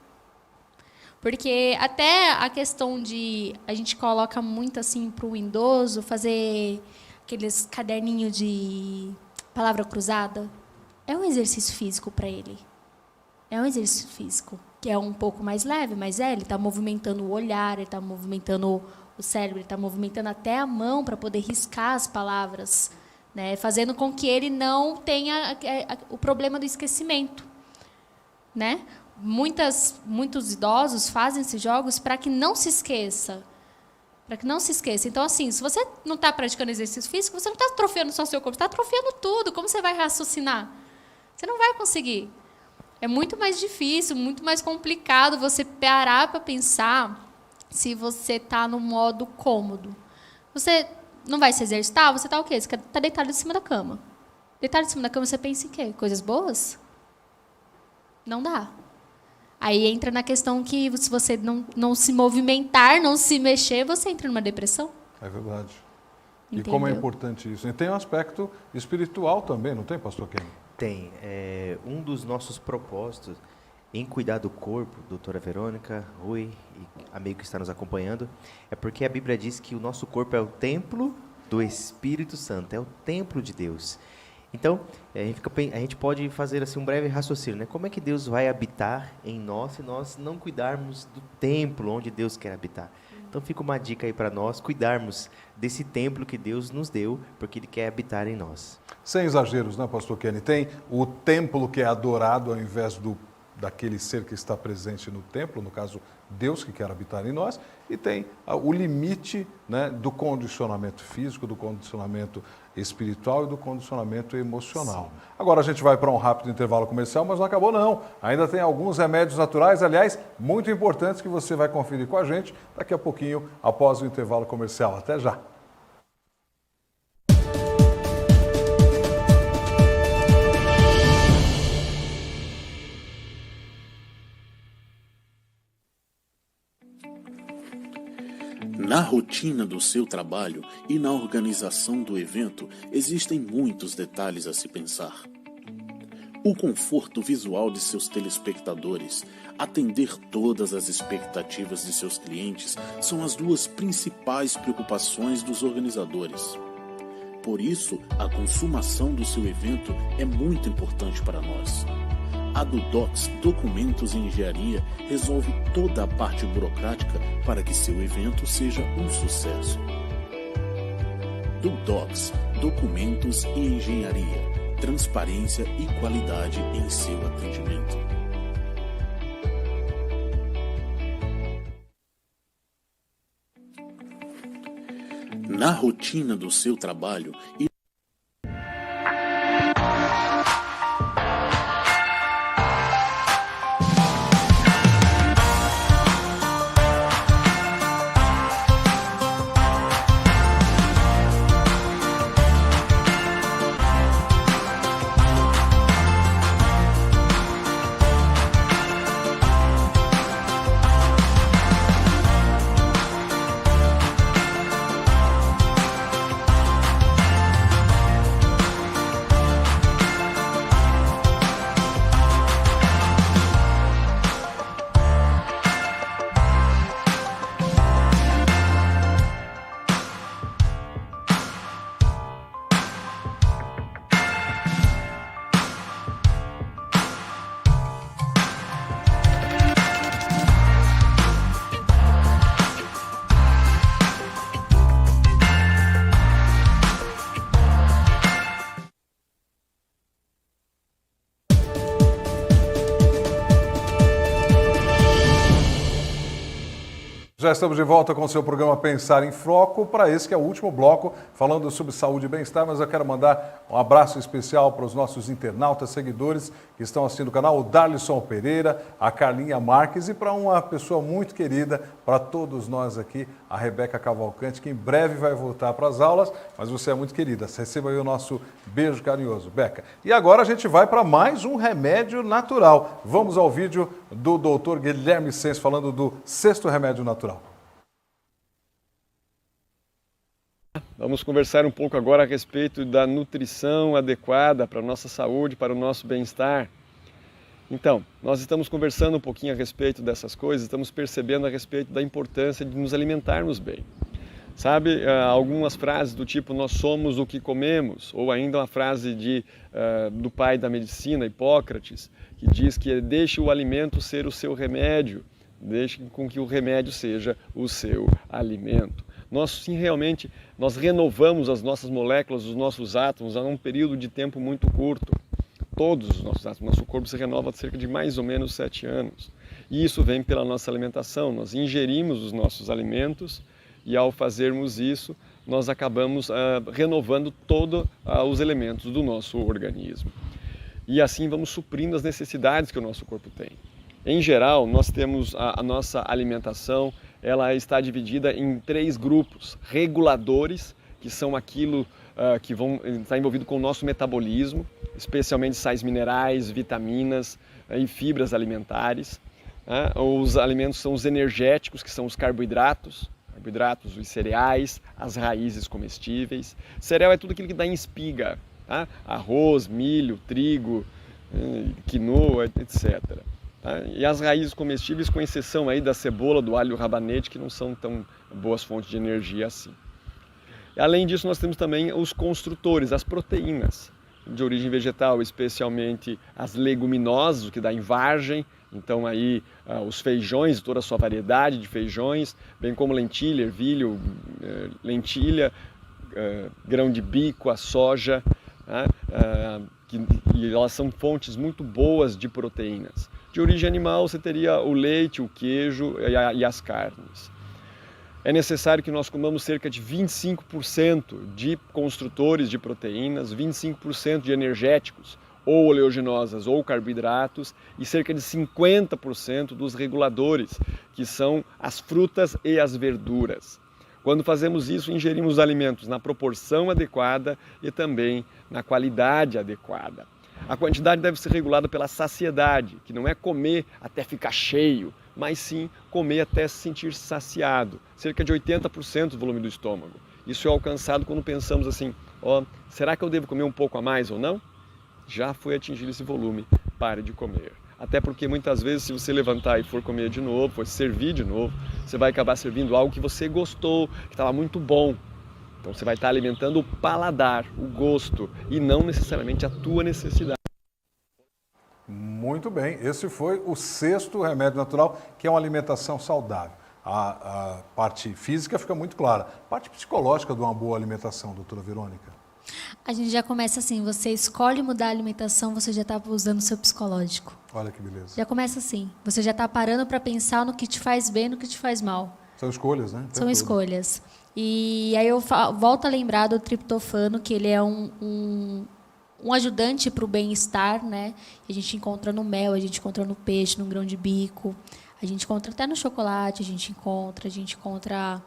Porque até a questão de... A gente coloca muito assim para o idoso fazer aqueles caderninhos de palavra cruzada. É um exercício físico para ele. É um exercício físico, que é um pouco mais leve, mas ele está movimentando o olhar, ele está movimentando o cérebro, ele está movimentando até a mão para poder riscar as palavras, né? Fazendo com que ele não tenha o problema do esquecimento, né? Muitos idosos fazem esses jogos para que não se esqueça. Para que não se esqueça. Então, assim, se você não está praticando exercício físico, você não está atrofiando só o seu corpo, você está atrofiando tudo. Como você vai raciocinar? Você não vai conseguir. É muito mais difícil, muito mais complicado você parar para pensar se você está no modo cômodo. Você não vai se exercitar, você está o quê? Você está deitado em cima da cama. deitado em cima da cama, você pensa em quê? Coisas boas? Não dá. Aí entra na questão que se você não se movimentar, não se mexer, você entra numa depressão. É verdade. E Entendeu? como é importante isso. E tem um aspecto espiritual também, não tem, pastor Kenny? Tem. Um dos nossos propósitos em cuidar do corpo, doutora Verônica, Rui e amigo que está nos acompanhando, é porque a Bíblia diz que o nosso corpo é o templo do Espírito Santo, é o templo de Deus. Então, a gente pode fazer assim um breve raciocínio, né? Como é que Deus vai habitar em nós se nós não cuidarmos do templo onde Deus quer habitar? Então fica uma dica aí para nós, cuidarmos desse templo que Deus nos deu, porque Ele quer habitar em nós. Sem exageros, né, pastor Kenny? Tem o templo que é adorado ao invés daquele ser que está presente no templo, no caso, Deus que quer habitar em nós, e tem o limite, né, do condicionamento físico, do condicionamento espiritual e do condicionamento emocional. Sim. Agora a gente vai para um rápido intervalo comercial, mas não acabou não. Ainda tem alguns remédios naturais, aliás, muito importantes, que você vai conferir com a gente daqui a pouquinho, após o intervalo comercial. Até já! Na rotina do seu trabalho e na organização do evento, existem muitos detalhes a se pensar. O conforto visual de seus telespectadores, atender todas as expectativas de seus clientes são as duas principais preocupações dos organizadores. Por isso, a consumação do seu evento é muito importante para nós. A Dudox Documentos e Engenharia resolve toda a parte burocrática para que seu evento seja um sucesso. Dudox Documentos e Engenharia. Transparência e qualidade em seu atendimento. Na rotina do seu trabalho e Já estamos de volta com o seu programa Pensar em Foco, para esse que é o último bloco, falando sobre saúde e bem-estar, mas eu quero mandar um abraço especial para os nossos internautas, seguidores que estão assistindo o canal, o Darlisson Pereira, a Carlinha Marques e para uma pessoa muito querida, para todos nós aqui, a Rebeca Cavalcante, que em breve vai voltar para as aulas, mas você é muito querida, receba aí o nosso beijo carinhoso, Beca. E agora a gente vai para mais um remédio natural. Vamos ao vídeo do Dr. Guilherme Sens falando do 6º remédio natural. Vamos conversar um pouco agora a respeito da nutrição adequada para a nossa saúde, para o nosso bem-estar. Então, nós estamos conversando um pouquinho a respeito dessas coisas, estamos percebendo a respeito da importância de nos alimentarmos bem. Sabe, algumas frases do tipo, nós somos o que comemos, ou ainda uma frase do pai da medicina, Hipócrates, que diz que deixe o alimento ser o seu remédio, deixe com que o remédio seja o seu alimento. Nós sim, realmente, nós renovamos as nossas moléculas, os nossos átomos, a um período de tempo muito curto. Todos os nossos átomos, nosso corpo se renova há cerca de mais ou menos 7 anos. E isso vem pela nossa alimentação, nós ingerimos os nossos alimentos e ao fazermos isso, nós acabamos renovando todos os elementos do nosso organismo. E assim vamos suprindo as necessidades que o nosso corpo tem. Em geral, nós temos a nossa alimentação, ela está dividida em 3 grupos. Reguladores, que são aquilo que vão estar envolvidos com o nosso metabolismo, especialmente sais minerais, vitaminas e fibras alimentares. Os alimentos são os energéticos, que são os carboidratos, os cereais, as raízes comestíveis. Cereal é tudo aquilo que dá em espiga, tá? Arroz, milho, trigo, quinoa, etc. Tá? E as raízes comestíveis, com exceção aí da cebola, do alho e do rabanete, que não são tão boas fontes de energia assim. Além disso, nós temos também os construtores, as proteínas de origem vegetal, especialmente as leguminosas, o que dá em vargem. Então aí os feijões, toda a sua variedade de feijões, bem como lentilha, ervilha, lentilha, grão de bico, a soja, e elas são fontes muito boas de proteínas. De origem animal você teria o leite, o queijo e as carnes. É necessário que nós comamos cerca de 25% de construtores de proteínas, 25% de energéticos, ou oleaginosas ou carboidratos, e cerca de 50% dos reguladores, que são as frutas e as verduras. Quando fazemos isso, ingerimos os alimentos na proporção adequada e também na qualidade adequada. A quantidade deve ser regulada pela saciedade, que não é comer até ficar cheio, mas sim comer até se sentir saciado, cerca de 80% do volume do estômago. Isso é alcançado quando pensamos assim, será que eu devo comer um pouco a mais ou não? Já foi atingido esse volume, pare de comer. Até porque muitas vezes, se você levantar e for comer de novo, for servir de novo, você vai acabar servindo algo que você gostou, que estava muito bom. Então você vai estar alimentando o paladar, o gosto, e não necessariamente a tua necessidade. Muito bem, esse foi o 6º remédio natural, que é uma alimentação saudável. A parte física fica muito clara. A parte psicológica de uma boa alimentação, doutora Verônica? A gente já começa assim, você escolhe mudar a alimentação, você já está usando o seu psicológico. Olha que beleza. Já começa assim, você já está parando para pensar no que te faz bem, no que te faz mal. São escolhas, né? São escolhas. E aí eu volto a lembrar do triptofano, que ele é um ajudante para o bem-estar, né? A gente encontra no mel, a gente encontra no peixe, no grão de bico, a gente encontra até no chocolate, a gente encontra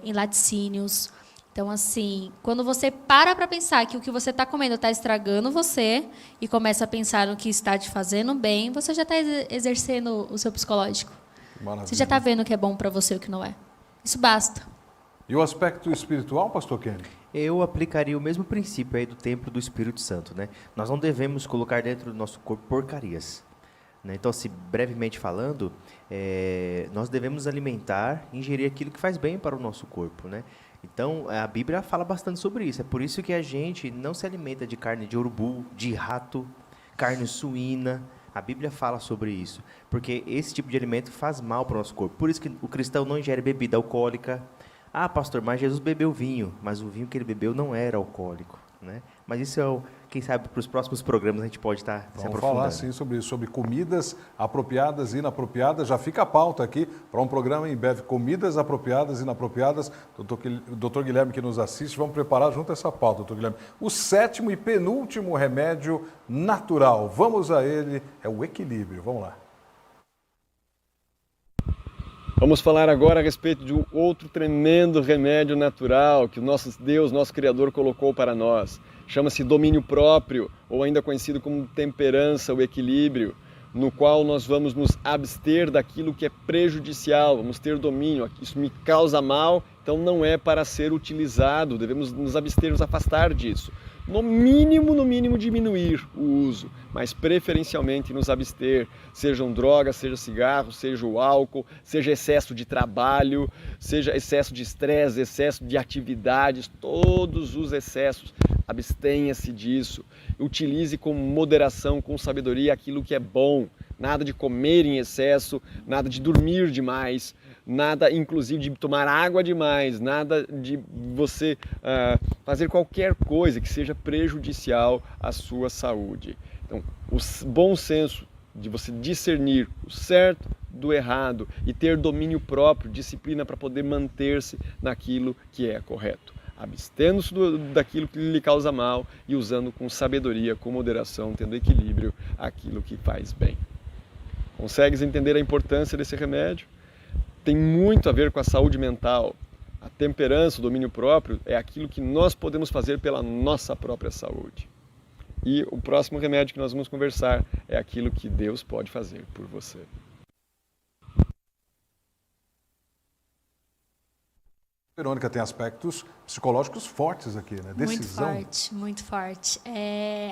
em laticínios. Então, assim, quando você para pensar que o que você está comendo está estragando você e começa a pensar no que está te fazendo bem, você já está exercendo o seu psicológico. Maravilha. Você já está vendo o que é bom para você e o que não é. Isso basta. E o aspecto espiritual, pastor Kenny? Eu aplicaria o mesmo princípio aí do templo do Espírito Santo, né? Nós não devemos colocar dentro do nosso corpo porcarias. Né? Então, assim, brevemente falando, nós devemos alimentar, ingerir aquilo que faz bem para o nosso corpo, né? Então, a Bíblia fala bastante sobre isso. É por isso que a gente não se alimenta de carne de urubu, de rato, carne suína. A Bíblia fala sobre isso. Porque esse tipo de alimento faz mal para o nosso corpo. Por isso que o cristão não ingere bebida alcoólica. Ah, pastor, mas Jesus bebeu vinho. Mas o vinho que ele bebeu não era alcoólico. Né? Mas isso quem sabe, para os próximos programas a gente pode estar se aprofundando. Vamos falar, sim, sobre isso, sobre comidas apropriadas e inapropriadas. Já fica a pauta aqui para um programa em breve, comidas apropriadas e inapropriadas. Doutor Guilherme que nos assiste, vamos preparar junto essa pauta, doutor Guilherme. O 7º e penúltimo remédio natural, vamos a ele, é o equilíbrio. Vamos lá. Vamos falar agora a respeito de um outro tremendo remédio natural que o nosso Deus, nosso Criador, colocou para nós. Chama-se domínio próprio, ou ainda conhecido como temperança, o equilíbrio, no qual nós vamos nos abster daquilo que é prejudicial, vamos ter domínio. Isso me causa mal, então não é para ser utilizado, devemos nos abster, nos afastar disso. No mínimo diminuir o uso, mas preferencialmente nos abster, sejam drogas, seja cigarro, seja o álcool, seja excesso de trabalho, seja excesso de estresse, excesso de atividades, todos os excessos, abstenha-se disso. Utilize com moderação, com sabedoria aquilo que é bom, nada de comer em excesso, nada de dormir demais, nada inclusive de tomar água demais, nada de você fazer qualquer coisa que seja prejudicial à sua saúde. Então, o bom senso de você discernir o certo do errado e ter domínio próprio, disciplina para poder manter-se naquilo que é correto. Abstendo-se daquilo que lhe causa mal e usando com sabedoria, com moderação, tendo equilíbrio aquilo que faz bem. Consegues entender a importância desse remédio? Tem muito a ver com a saúde mental. A temperança, o domínio próprio, é aquilo que nós podemos fazer pela nossa própria saúde. E o próximo remédio que nós vamos conversar é aquilo que Deus pode fazer por você. Verônica, tem aspectos psicológicos fortes aqui, né? Decisão. Muito forte.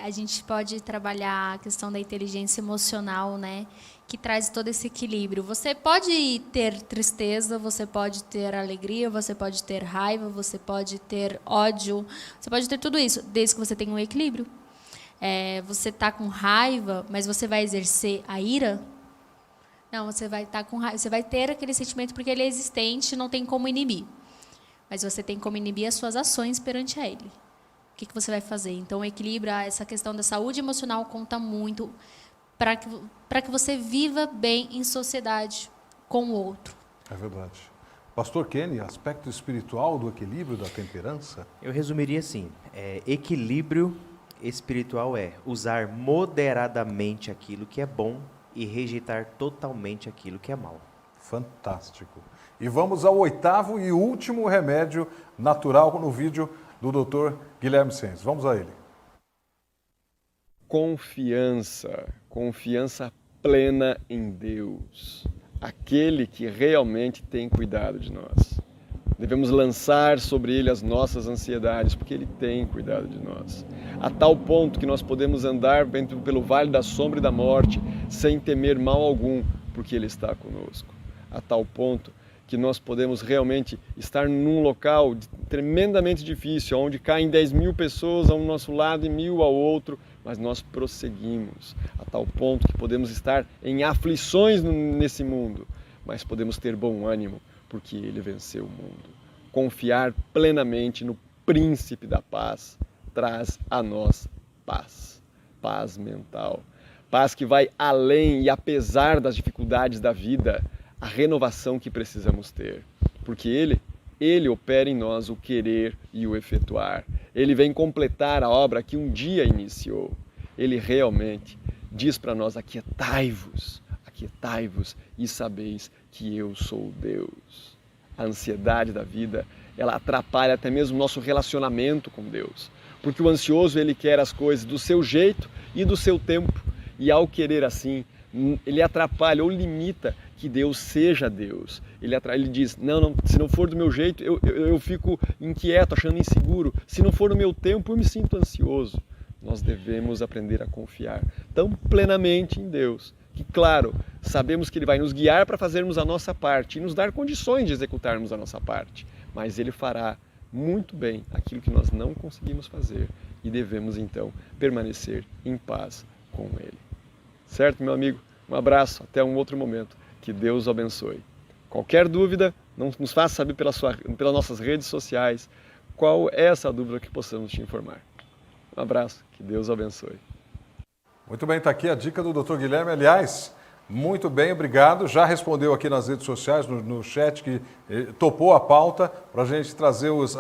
A gente pode trabalhar a questão da inteligência emocional, né? Que traz todo esse equilíbrio. Você pode ter tristeza, você pode ter alegria, você pode ter raiva, você pode ter ódio, você pode ter tudo isso, desde que você tenha um equilíbrio. Você está com raiva, mas você vai exercer a ira? Não, você vai estar com raiva, você vai ter aquele sentimento porque ele é existente, não tem como inibir. Mas você tem como inibir as suas ações perante a ele. O que você vai fazer? Então, o equilíbrio, essa questão da saúde emocional conta muito para que você viva bem em sociedade com o outro. É verdade. Pastor Kenny, aspecto espiritual do equilíbrio, da temperança? Eu resumiria assim, equilíbrio espiritual é usar moderadamente aquilo que é bom e rejeitar totalmente aquilo que é mal. Fantástico. E vamos ao 8º e último remédio natural no vídeo do Dr. Guilherme Sens. Vamos a ele. Confiança plena em Deus, aquele que realmente tem cuidado de nós. Devemos lançar sobre Ele as nossas ansiedades, porque Ele tem cuidado de nós. A tal ponto que nós podemos andar pelo vale da sombra e da morte, sem temer mal algum, porque Ele está conosco. A tal ponto que nós podemos realmente estar num local tremendamente difícil, onde caem 10.000 pessoas ao nosso lado e 1.000 ao outro, mas nós prosseguimos, a tal ponto que podemos estar em aflições nesse mundo, mas podemos ter bom ânimo, porque Ele venceu o mundo. Confiar plenamente no Príncipe da Paz traz a nós paz, paz mental, paz que vai além e apesar das dificuldades da vida, a renovação que precisamos ter, porque Ele opera em nós o querer e o efetuar. Ele vem completar a obra que um dia iniciou. Ele realmente diz para nós: aquietai-vos e sabeis que eu sou Deus. A ansiedade da vida, ela atrapalha até mesmo o nosso relacionamento com Deus, porque o ansioso, ele quer as coisas do seu jeito e do seu tempo, e ao querer assim, ele atrapalha ou limita que Deus seja Deus. Ele diz, não, se não for do meu jeito, eu fico inquieto, achando inseguro. Se não for no meu tempo, eu me sinto ansioso. Nós devemos aprender a confiar tão plenamente em Deus, que claro, sabemos que Ele vai nos guiar para fazermos a nossa parte e nos dar condições de executarmos a nossa parte. Mas Ele fará muito bem aquilo que nós não conseguimos fazer e devemos então permanecer em paz com Ele. Certo, meu amigo? Um abraço, até um outro momento. Que Deus o abençoe. Qualquer dúvida, nos faça saber pelas nossas redes sociais qual é essa dúvida que possamos te informar. Um abraço, que Deus o abençoe. Muito bem, está aqui a dica do Dr. Guilherme. Aliás, muito bem, obrigado. Já respondeu aqui nas redes sociais, no chat, que topou a pauta para a gente trazer os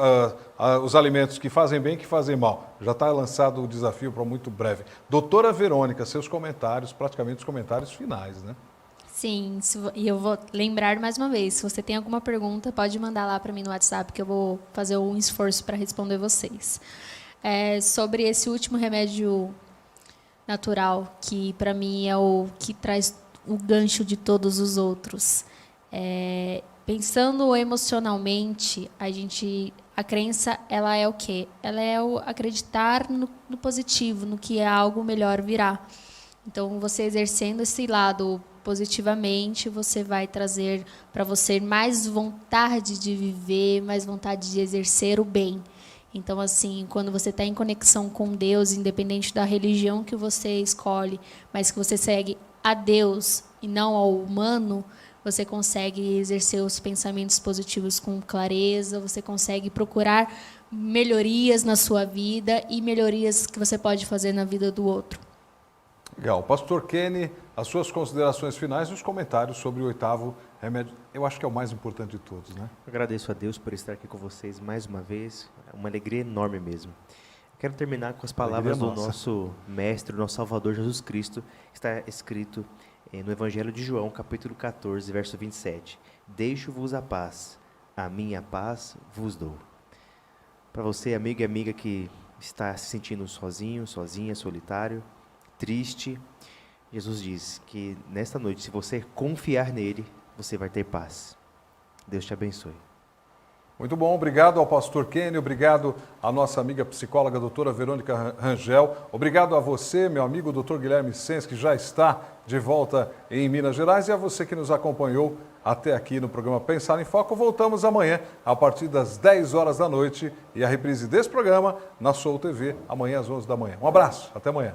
alimentos que fazem bem e que fazem mal. Já está lançado o desafio para muito breve. Doutora Verônica, seus comentários, praticamente os comentários finais, né? Sim, e eu vou lembrar mais uma vez, se você tem alguma pergunta, pode mandar lá para mim no WhatsApp, que eu vou fazer um esforço para responder vocês. Sobre esse último remédio natural, que para mim é o que traz o gancho de todos os outros. Pensando emocionalmente, a crença, ela é o quê? Ela é o acreditar no positivo, no que algo melhor virá. Então, você exercendo esse lado positivamente, você vai trazer para você mais vontade de viver, mais vontade de exercer o bem. Então, assim, quando você está em conexão com Deus, independente da religião que você escolhe, mas que você segue a Deus e não ao humano, você consegue exercer os pensamentos positivos com clareza, você consegue procurar melhorias na sua vida e melhorias que você pode fazer na vida do outro. Legal. Pastor Kenny, as suas considerações finais e os comentários sobre o 8º remédio. Eu acho que é o mais importante de todos, né? Agradeço a Deus por estar aqui com vocês mais uma vez. É uma alegria enorme mesmo. Quero terminar com as palavras do nosso Mestre, o nosso Salvador Jesus Cristo, que está escrito no Evangelho de João, capítulo 14, verso 27. Deixo-vos a paz, a minha paz vos dou. Para você, amigo e amiga que está se sentindo sozinho, sozinha, solitário, triste, Jesus diz que nesta noite, se você confiar nele, você vai ter paz. Deus te abençoe. Muito bom, obrigado ao pastor Kenny, obrigado à nossa amiga psicóloga doutora Verônica Rangel, obrigado a você, meu amigo doutor Guilherme Sens, que já está de volta em Minas Gerais, e a você que nos acompanhou até aqui no programa Pensar em Foco. Voltamos amanhã a partir das 10 horas da noite e a reprise desse programa na Soul TV amanhã às 11 da manhã. Um abraço, até amanhã.